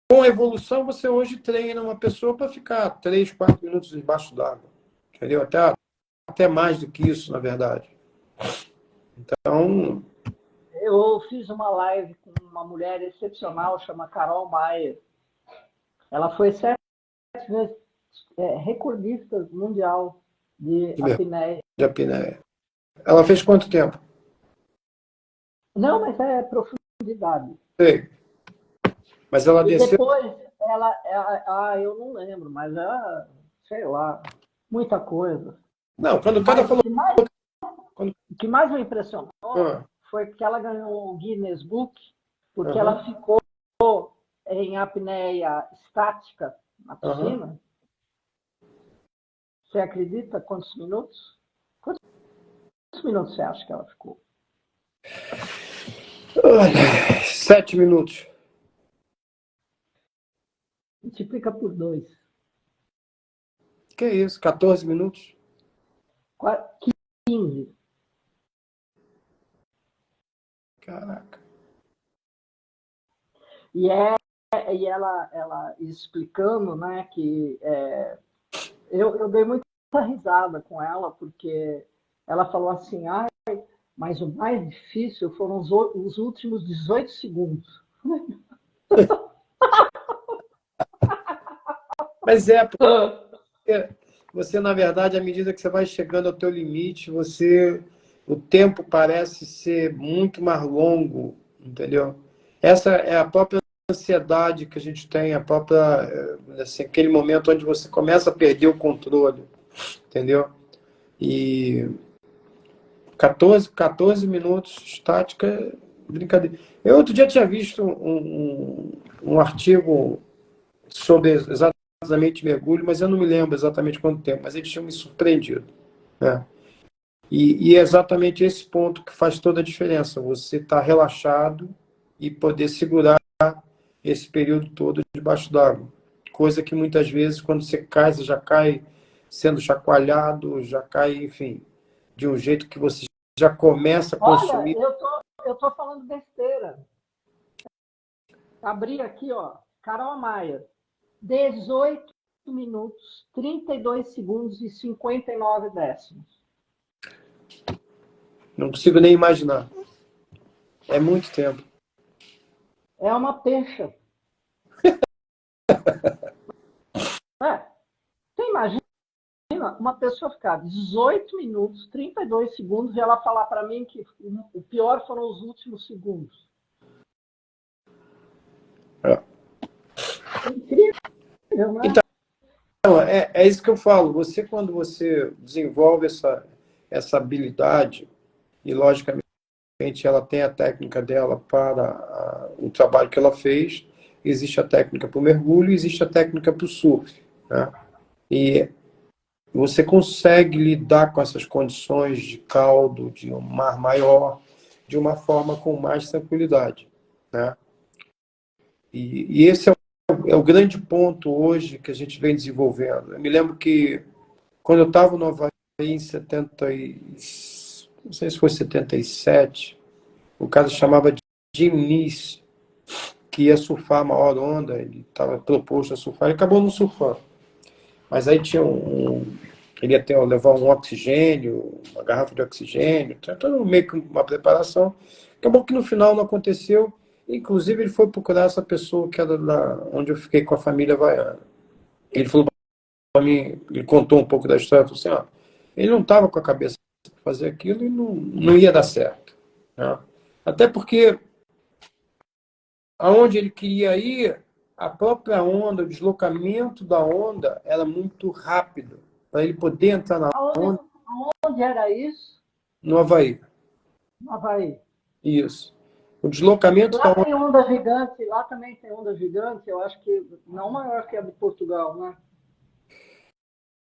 com a evolução, você hoje treina uma pessoa para ficar 3, 4 minutos debaixo d'água. Entendeu? Até mais do que isso, na verdade. Então, Eu fiz uma live com uma mulher excepcional, chama Carol Maier. Ela foi 7 vezes recordista mundial de apneia. de apneia. Ela fez quanto tempo? Não, mas é profundidade. Sei. Mas ela E desceu. depois, eu não lembro, mas ela, sei lá, muita coisa. Não, quando o cara Mas falou. o que mais me impressionou foi que ela ganhou o Guinness Book, porque ela ficou em apneia estática na piscina. Você acredita quantos minutos? Quantos minutos você acha que ela ficou? 7 minutos. Multiplica por 2. Que é isso? 14 minutos? 15. Caraca. E ela explicando, né, que eu dei muita risada com ela, porque ela falou assim, mas o mais difícil foram os últimos 18 segundos. Mas porque você, na verdade, à medida que você vai chegando ao teu limite, o tempo parece ser muito mais longo, entendeu? Essa é a própria ansiedade que a gente tem, a própria, assim, aquele momento onde você começa a perder o controle, entendeu? E 14 minutos estática, brincadeira. Eu outro dia tinha visto um artigo sobre exatamente mergulho, mas eu não me lembro exatamente quanto tempo, mas eles tinham me surpreendido. Né? E é exatamente esse ponto que faz toda a diferença. Você estar relaxado e poder segurar esse período todo debaixo d'água. Coisa que muitas vezes, quando você cai, você já cai sendo chacoalhado, já cai, enfim, de um jeito que você já começa a consumir. Olha, eu tô falando besteira. Abri aqui, ó, Carol Maia, 18 minutos, 32 segundos e 59 décimos. Não consigo nem imaginar. É muito tempo. É uma pecha. Você imagina uma pessoa ficar 18 minutos, 32 segundos e ela falar para mim que o pior foram os últimos segundos. É. Incrível, né? Então, é isso que eu falo. Quando você desenvolve essa habilidade, e logicamente ela tem a técnica dela para o trabalho que ela fez, existe a técnica para o mergulho, existe a técnica para o surf, né? E você consegue lidar com essas condições de caldo, de um mar maior, de uma forma com mais tranquilidade, né? E esse é o grande ponto hoje que a gente vem desenvolvendo. Eu me lembro que quando eu estava no Havaí em 70, não sei se foi 77, o cara chamava de Jim Neese, que ia surfar a maior onda, ele estava proposto a surfar, ele acabou não surfando. Mas aí tinha ele ia levar um oxigênio, uma garrafa de oxigênio, todo meio que uma preparação. Acabou que no final não aconteceu. Inclusive, ele foi procurar essa pessoa que era onde eu fiquei com a família havaiana. Ele falou para mim, ele contou um pouco da história, falou assim, ó, ele não estava com a cabeça para fazer aquilo e não ia dar certo, né? Até porque aonde ele queria ir, a própria onda, o deslocamento da onda era muito rápido para ele poder entrar na onda Onde era isso? no Havaí. No Havaí. Isso. O deslocamento da Lá onda. tem onda gigante, lá também tem onda gigante, eu acho que não maior que a de Portugal, né?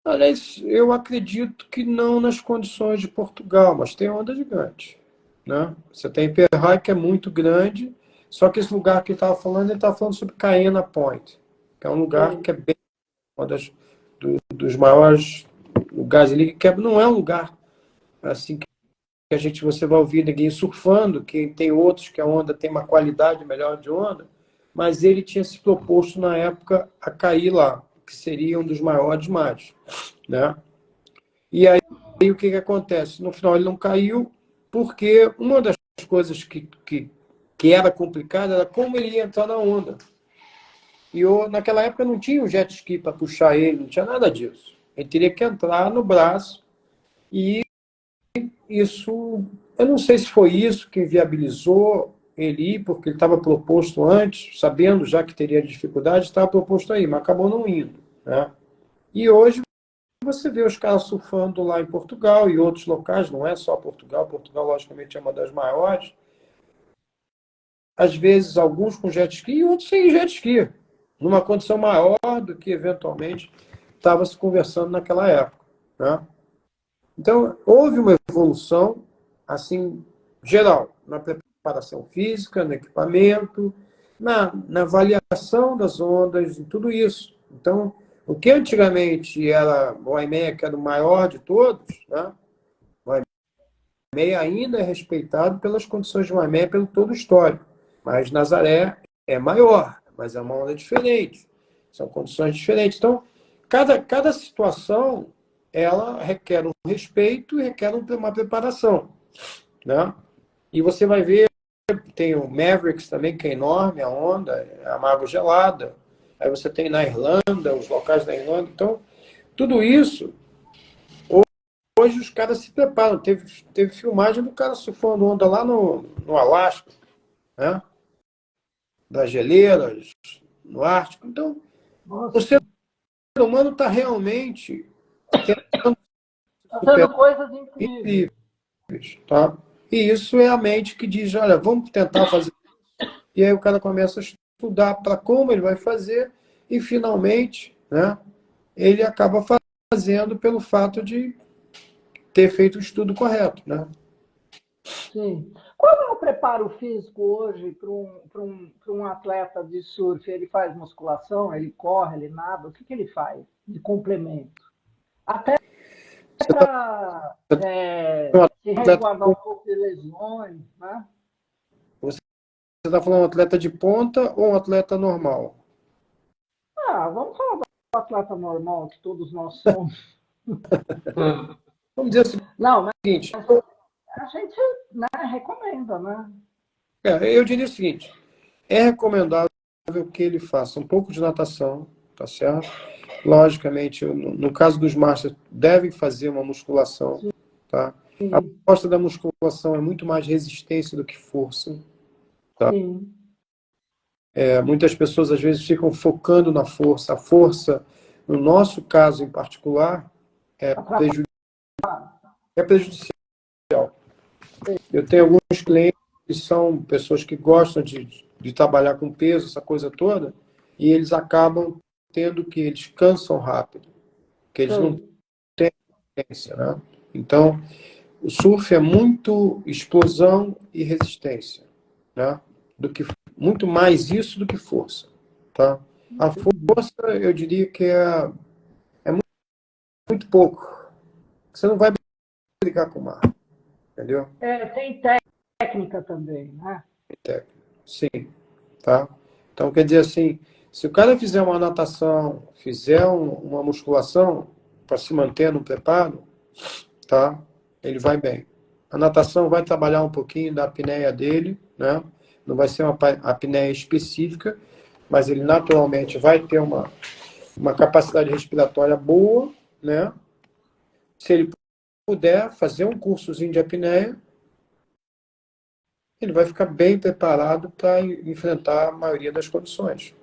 Aliás, eu acredito que não nas condições de Portugal, mas tem onda gigante, né? Você tem Perrai, que é muito grande, só que esse lugar que ele estava falando sobre Caena Point, que é um lugar que é bem uma dos maiores lugares ali, que não é um lugar assim que você vai ouvir ninguém surfando, que tem outros que a onda tem uma qualidade melhor de onda, mas ele tinha se proposto na época a cair lá, que seria um dos maiores mares, né? E aí o que acontece? No final ele não caiu, porque uma das coisas que era complicada era como ele ia entrar na onda. E naquela época não tinha o jet ski para puxar ele, não tinha nada disso. Ele teria que entrar no braço e isso, eu não sei se foi isso que viabilizou ele ir, porque ele estava proposto antes, sabendo já que teria dificuldade, estava proposto aí, mas acabou não indo, né? E hoje você vê os caras surfando lá em Portugal e outros locais, não é só Portugal, Portugal logicamente é uma das maiores, às vezes alguns com jet ski e outros sem jet ski, numa condição maior do que eventualmente estava se conversando naquela época, né? Então, houve uma evolução, assim, geral, na preparação física, no equipamento, na avaliação das ondas, em tudo isso. Então, o que antigamente era o IMEA, que era o maior de todos, né? O IMEA ainda é respeitado pelas condições de um IMEA pelo todo histórico, mas Nazaré é maior, mas é uma onda diferente, são condições diferentes. Então, cada situação ela requer um respeito e requer uma preparação, né? E você vai ver, tem o Mavericks também, que é enorme, a onda, é uma água gelada. Aí você tem na Irlanda, os locais da Irlanda. Então, tudo isso, hoje os caras se preparam. Teve filmagem do cara surfando onda lá no Alasca, né? Das geleiras, no Ártico. Então, o ser humano está realmente tentando Fazendo superar coisas incríveis. incríveis, tá? E isso é a mente que diz, olha, vamos tentar fazer. E aí o cara começa a estudar para como ele vai fazer e finalmente, né, ele acaba fazendo pelo fato de ter feito o estudo correto, né? Sim. Qual é o preparo físico hoje para um atleta de surf? Ele faz musculação, ele corre, ele nada? O que ele faz de complemento? Até Você está para um se atleta, resguardar um pouco de lesões, né? você está falando um atleta de ponta ou um atleta normal? Vamos falar do atleta normal, que todos nós somos. Vamos dizer o Não, mas seguinte, a gente, né, recomenda, né? Eu diria o seguinte, é recomendável que ele faça um pouco de natação, tá certo? Logicamente, no caso dos masters, devem fazer uma musculação, tá? A Sim, proposta da musculação é muito mais resistência do que força. sim. Muitas pessoas, às vezes, ficam focando na força. A força, no nosso caso em particular, é Atrapalha. prejudicial. Eu tenho alguns clientes que são pessoas que gostam de trabalhar com peso, essa coisa toda, e eles acabam tendo que eles cansam rápido, que eles não Sei. têm resistência, né? Então, o surf é muito explosão e resistência, né? Muito mais isso do que força, tá? A Entendi. força, eu diria que é muito pouco. Você não vai brigar com o mar, entendeu? Tem técnica também, né? Sim, tá? Então, quer dizer assim, se o cara fizer uma natação, fizer uma musculação para se manter no preparo, tá? Ele vai bem. A natação vai trabalhar um pouquinho da apneia dele, né? Não vai ser uma apneia específica, mas ele naturalmente vai ter uma capacidade respiratória boa, né? Se ele puder fazer um cursozinho de apneia, ele vai ficar bem preparado para enfrentar a maioria das condições,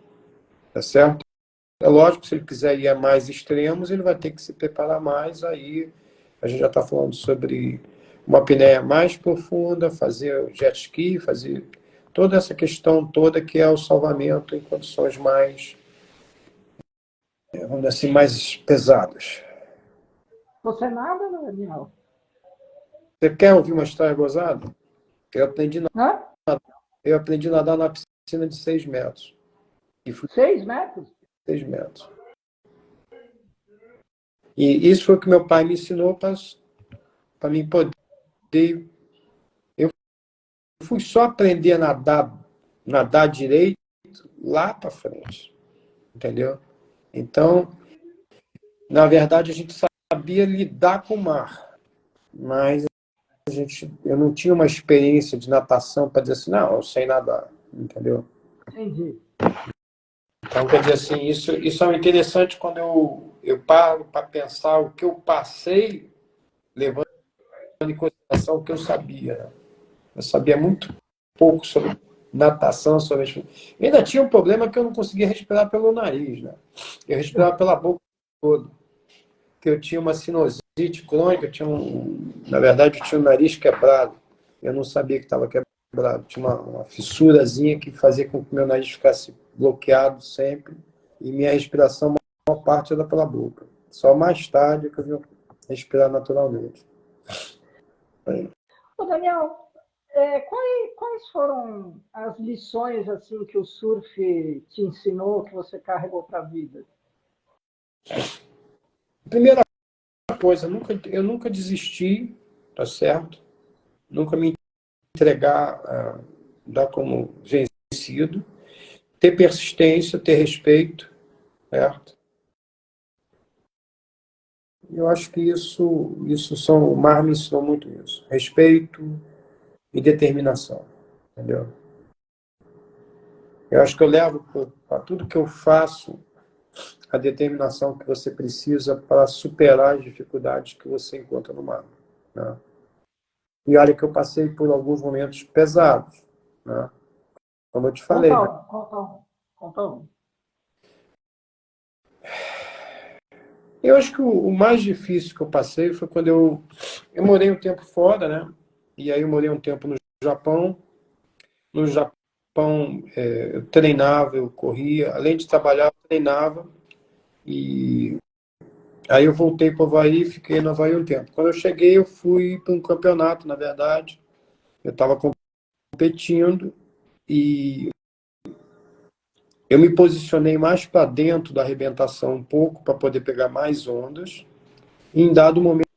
tá certo? É lógico que se ele quiser ir a mais extremos, ele vai ter que se preparar mais, aí a gente já está falando sobre uma apneia mais profunda, fazer jet ski, fazer toda essa questão toda que é o salvamento em condições mais, vamos dizer assim, mais pesadas. Você nada, Daniel? Você quer ouvir uma história gozada? Eu aprendi, Hã? eu aprendi a nadar na piscina de 6 metros. E fui 6 metros? 6 metros. E isso foi o que meu pai me ensinou para mim poder. Eu fui só aprender a nadar direito lá para frente. Entendeu? Então, na verdade, a gente sabia lidar com o mar, mas eu não tinha uma experiência de natação para dizer assim, não, eu sei nadar, entendeu? Entendi. Então, quer dizer assim, isso é interessante quando eu paro para pensar o que eu passei, levando em consideração o que eu sabia. Né? Eu sabia muito pouco sobre natação, sobre... Eu ainda tinha um problema que eu não conseguia respirar pelo nariz, né? Eu respirava pela boca toda. Que eu tinha uma sinusite crônica, na verdade, eu tinha o nariz quebrado. Eu não sabia que estava quebrado. Tinha uma fissurazinha que fazia com que meu nariz ficasse bloqueado sempre e minha respiração, a maior parte, era pela boca. Só mais tarde que eu vim respirar naturalmente. Ô, Daniel, quais foram as lições assim que o surf te ensinou, que você carregou para a vida? Primeira coisa, eu nunca desisti, tá certo? Nunca me entregar, dar como vencido. Ter persistência, ter respeito, certo? Eu acho que o mar me ensinou muito isso. Respeito e determinação, entendeu? Eu acho que eu levo para tudo que eu faço a determinação que você precisa para superar as dificuldades que você encontra no mar. Né? E olha que eu passei por alguns momentos pesados, né? Como eu te falei, Conta né? um, conta um, conta um. Eu acho que o mais difícil que eu passei foi quando eu morei um tempo fora, né? E aí eu morei um tempo no Japão. No Japão, eu treinava, eu corria. Além de trabalhar, eu treinava. E aí eu voltei para o Havaí e fiquei no Havaí um tempo. Quando eu cheguei, eu fui para um campeonato, na verdade. Eu estava competindo e eu me posicionei mais para dentro da arrebentação um pouco, para poder pegar mais ondas. E em dado momento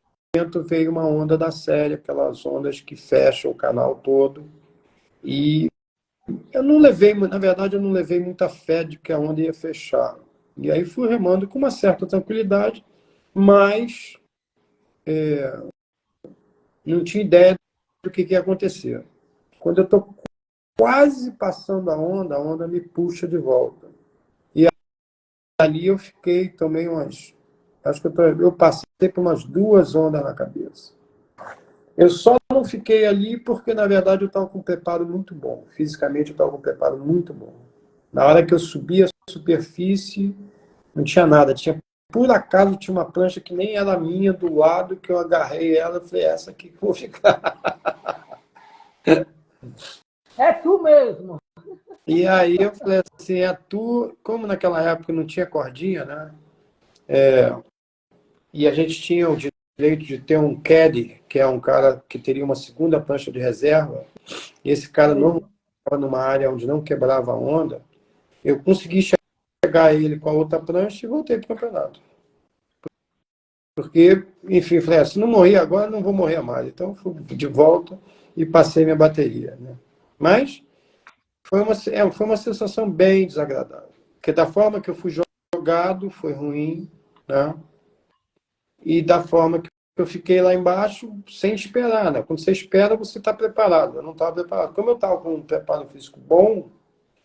veio uma onda da série, aquelas ondas que fecham o canal todo. E eu não levei, na verdade, eu não levei muita fé de que a onda ia fechar. E aí fui remando com uma certa tranquilidade, mas não tinha ideia o que ia acontecer. Quando eu estou quase passando a onda me puxa de volta. E ali eu fiquei, tomei umas... Acho que eu passei por umas 2 ondas na cabeça. Eu só não fiquei ali porque, na verdade, eu estava com um preparo muito bom. Fisicamente, eu estava com um preparo muito bom. Na hora que eu subi a superfície, não tinha nada. Por acaso, tinha uma prancha que nem era minha do lado, que eu agarrei ela e falei, essa aqui que eu vou ficar. É tu mesmo. E aí eu falei assim, como naquela época não tinha cordinha, né? E a gente tinha o direito de ter um caddy, que é um cara que teria uma segunda prancha de reserva. E esse cara não estava numa área onde não quebrava a onda. Eu consegui chegar a ele com a outra prancha e voltei para o campeonato. Porque, enfim, falei, se não morrer agora, não vou morrer mais. Então, fui de volta e passei minha bateria. Né? Mas foi uma sensação bem desagradável. Porque da forma que eu fui jogado, foi ruim. Né? E da forma que eu fiquei lá embaixo, sem esperar. Né? Quando você espera, você está preparado. Eu não estava preparado. Como eu estava com um preparo físico bom,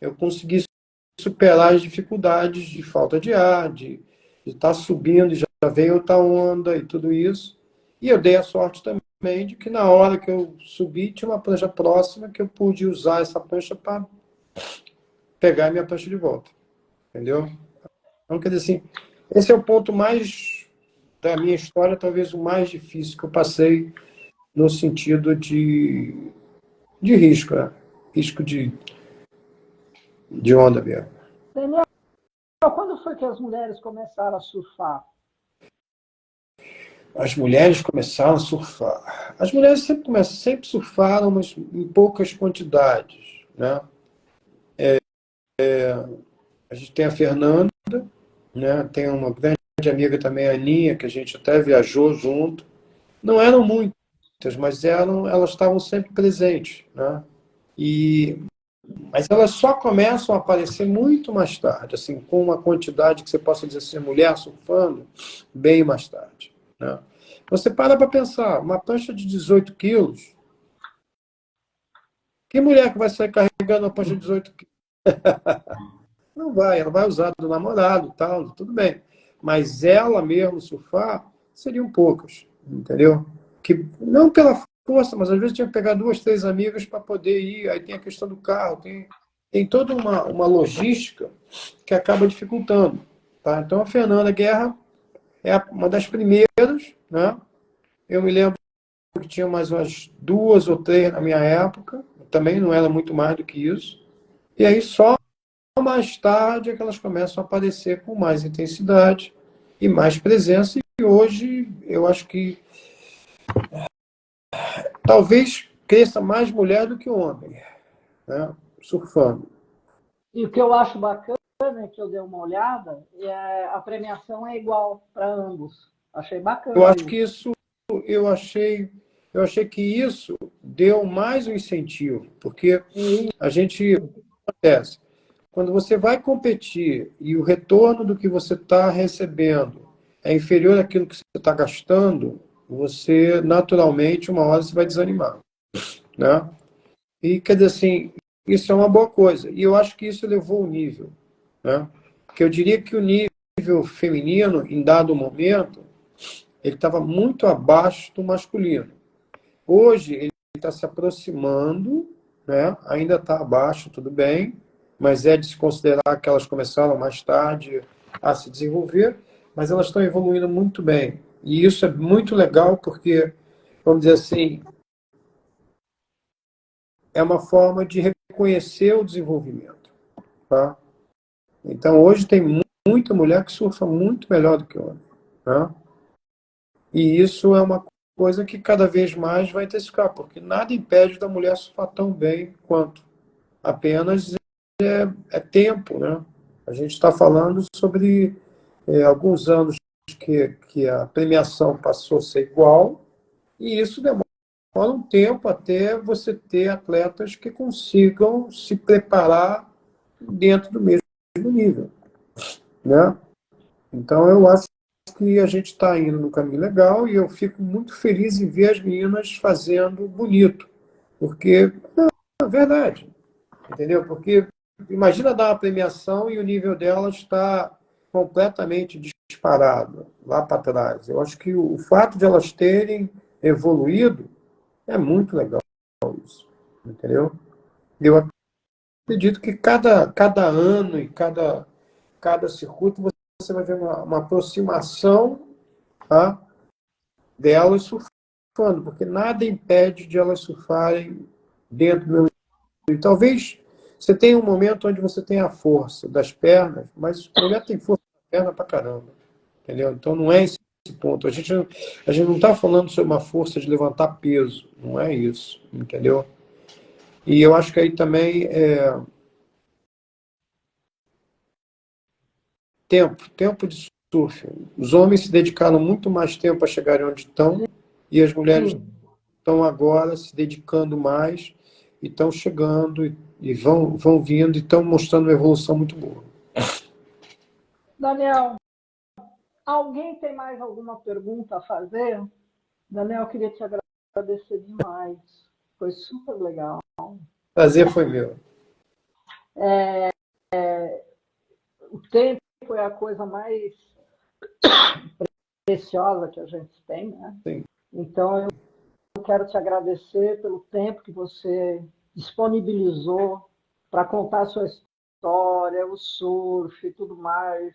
eu consegui superar as dificuldades de falta de ar, de estar subindo, e já veio outra onda e tudo isso. E eu dei a sorte também de que na hora que eu subi, tinha uma prancha próxima que eu pude usar essa prancha para pegar a minha prancha de volta. Entendeu? Então, quer dizer assim, esse é o ponto mais da minha história, talvez o mais difícil que eu passei no sentido de risco, né? Risco de onda mesmo. Daniel, quando foi que as mulheres começaram a surfar? As mulheres começaram a surfar. As mulheres sempre surfaram, mas em poucas quantidades. Né? A gente tem a Fernanda, né? Tem uma grande amiga também, a Aninha, que a gente até viajou junto. Não eram muitas, mas elas estavam sempre presentes. Né? Mas elas só começam a aparecer muito mais tarde, assim, com uma quantidade que você possa dizer assim, mulher surfando, bem mais tarde. Né? Você para pensar, uma prancha de 18 quilos, que mulher que vai sair carregando uma prancha de 18 quilos? Não vai, ela vai usar do namorado, tal, tudo bem. Mas ela mesmo surfar, seriam poucas, entendeu? Que, não pela força, mas às vezes tinha que pegar 2, 3 amigas para poder ir. Aí tem a questão do carro, tem toda uma logística que acaba dificultando. Tá? Então a Fernanda Guerra é uma das primeiras, né? Eu me lembro que tinha mais umas 2 ou 3 na minha época, também não era muito mais do que isso. E aí só mais tarde é que elas começam a aparecer com mais intensidade e mais presença. E hoje eu acho que talvez cresça mais mulher do que homem, né? Surfando. E o que eu acho bacana, que eu dei uma olhada, a premiação é igual para ambos. Achei Eu bacana acho que isso. eu achei que isso deu mais um incentivo, porque E a gente acontece. Quando você vai competir e o retorno do que você está recebendo é inferior àquilo que você está gastando, você, naturalmente, uma hora você vai desanimar. Né? E, quer dizer assim, isso é uma boa coisa. E eu acho que isso elevou o nível. Né? Porque eu diria que o nível feminino, em dado momento, ele estava muito abaixo do masculino. Hoje, ele está se aproximando, né? Ainda está abaixo, tudo bem, mas é de se considerar que elas começaram mais tarde a se desenvolver, mas elas estão evoluindo muito bem. E isso é muito legal porque, vamos dizer assim, é uma forma de reconhecer o desenvolvimento. Tá? Então, hoje tem muita mulher que surfa muito melhor do que homem. Tá? E isso é uma coisa que cada vez mais vai intensificar, porque nada impede da mulher surfar tão bem quanto. Apenas é tempo, né? A gente está falando sobre alguns anos que a premiação passou a ser igual, e isso demora um tempo até você ter atletas que consigam se preparar dentro do mesmo nível, né? Então, eu acho que a gente está indo no caminho legal e eu fico muito feliz em ver as meninas fazendo bonito, Porque, não, é verdade, entendeu? Porque imagina dar uma premiação e o nível dela está completamente disparado lá para trás. Eu acho que o fato de elas terem evoluído é muito legal isso, entendeu? Eu acredito que cada ano e cada circuito você vai ver uma aproximação, tá, delas surfando, porque nada impede de elas surfarem dentro do meu. E talvez você tenha um momento onde você tem a força das pernas, mas o mulher tem força da perna pra caramba, entendeu? Então não é esse ponto. A gente não está falando sobre uma força de levantar peso, não é isso, entendeu? E eu acho que aí também tempo de surf. Os homens se dedicaram muito mais tempo a chegarem onde estão e as mulheres Sim. estão agora se dedicando mais e estão chegando e vão vindo e estão mostrando uma evolução muito boa. Daniel, alguém tem mais alguma pergunta a fazer? Daniel, eu queria te agradecer demais. Foi super legal. Prazer foi meu. O tempo é a coisa mais preciosa que a gente tem, né? Sim. Então, eu quero te agradecer pelo tempo que você disponibilizou para contar a sua história, o surf e tudo mais.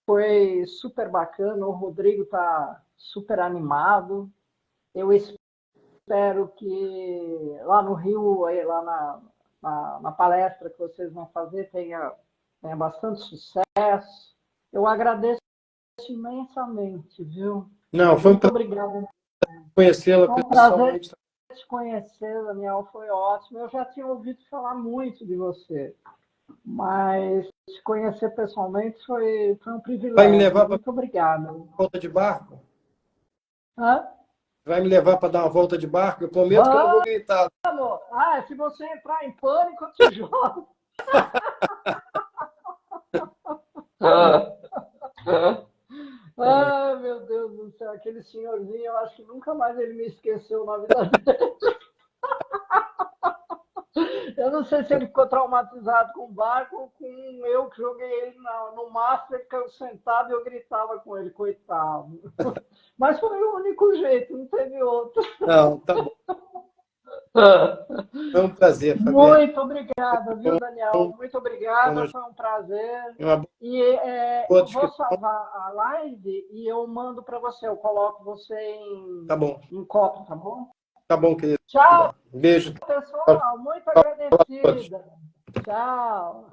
Foi super bacana, o Rodrigo está super animado. Eu espero que lá no Rio, aí, lá na palestra que vocês vão fazer, tenha bastante sucesso. Eu agradeço imensamente, viu? Não, foi um Muito prazer obrigada. conhecê-la Foi um prazer pessoalmente. te conhecer, Daniel, foi ótimo. Eu já tinha ouvido falar muito de você, mas te conhecer pessoalmente foi um Vai me privilégio. levar para Muito obrigada. volta de barco? Hã? Vai me levar para dar uma volta de barco? Eu prometo que eu não vou Vamos! gritar. Se você entrar em pânico, eu te jogo. Ah, meu Deus do céu, aquele senhorzinho, eu acho que nunca mais ele me esqueceu na vida dele. Eu não sei se ele ficou traumatizado com o barco ou com eu que joguei ele no Master, que eu sentado e eu gritava com ele, coitado. Mas foi o único jeito, não teve outro. Não, tá bom. Foi um prazer, Fabiano. Muito obrigada, viu, Daniel? Muito obrigada, foi um prazer. Uma E boa eu vou descrição. salvar a live e eu mando para você. Eu coloco você Tá bom. em cópia, tá bom? Tá bom, querida. Tchau, Um beijo. pessoal. Muito Todos. agradecida. Tchau.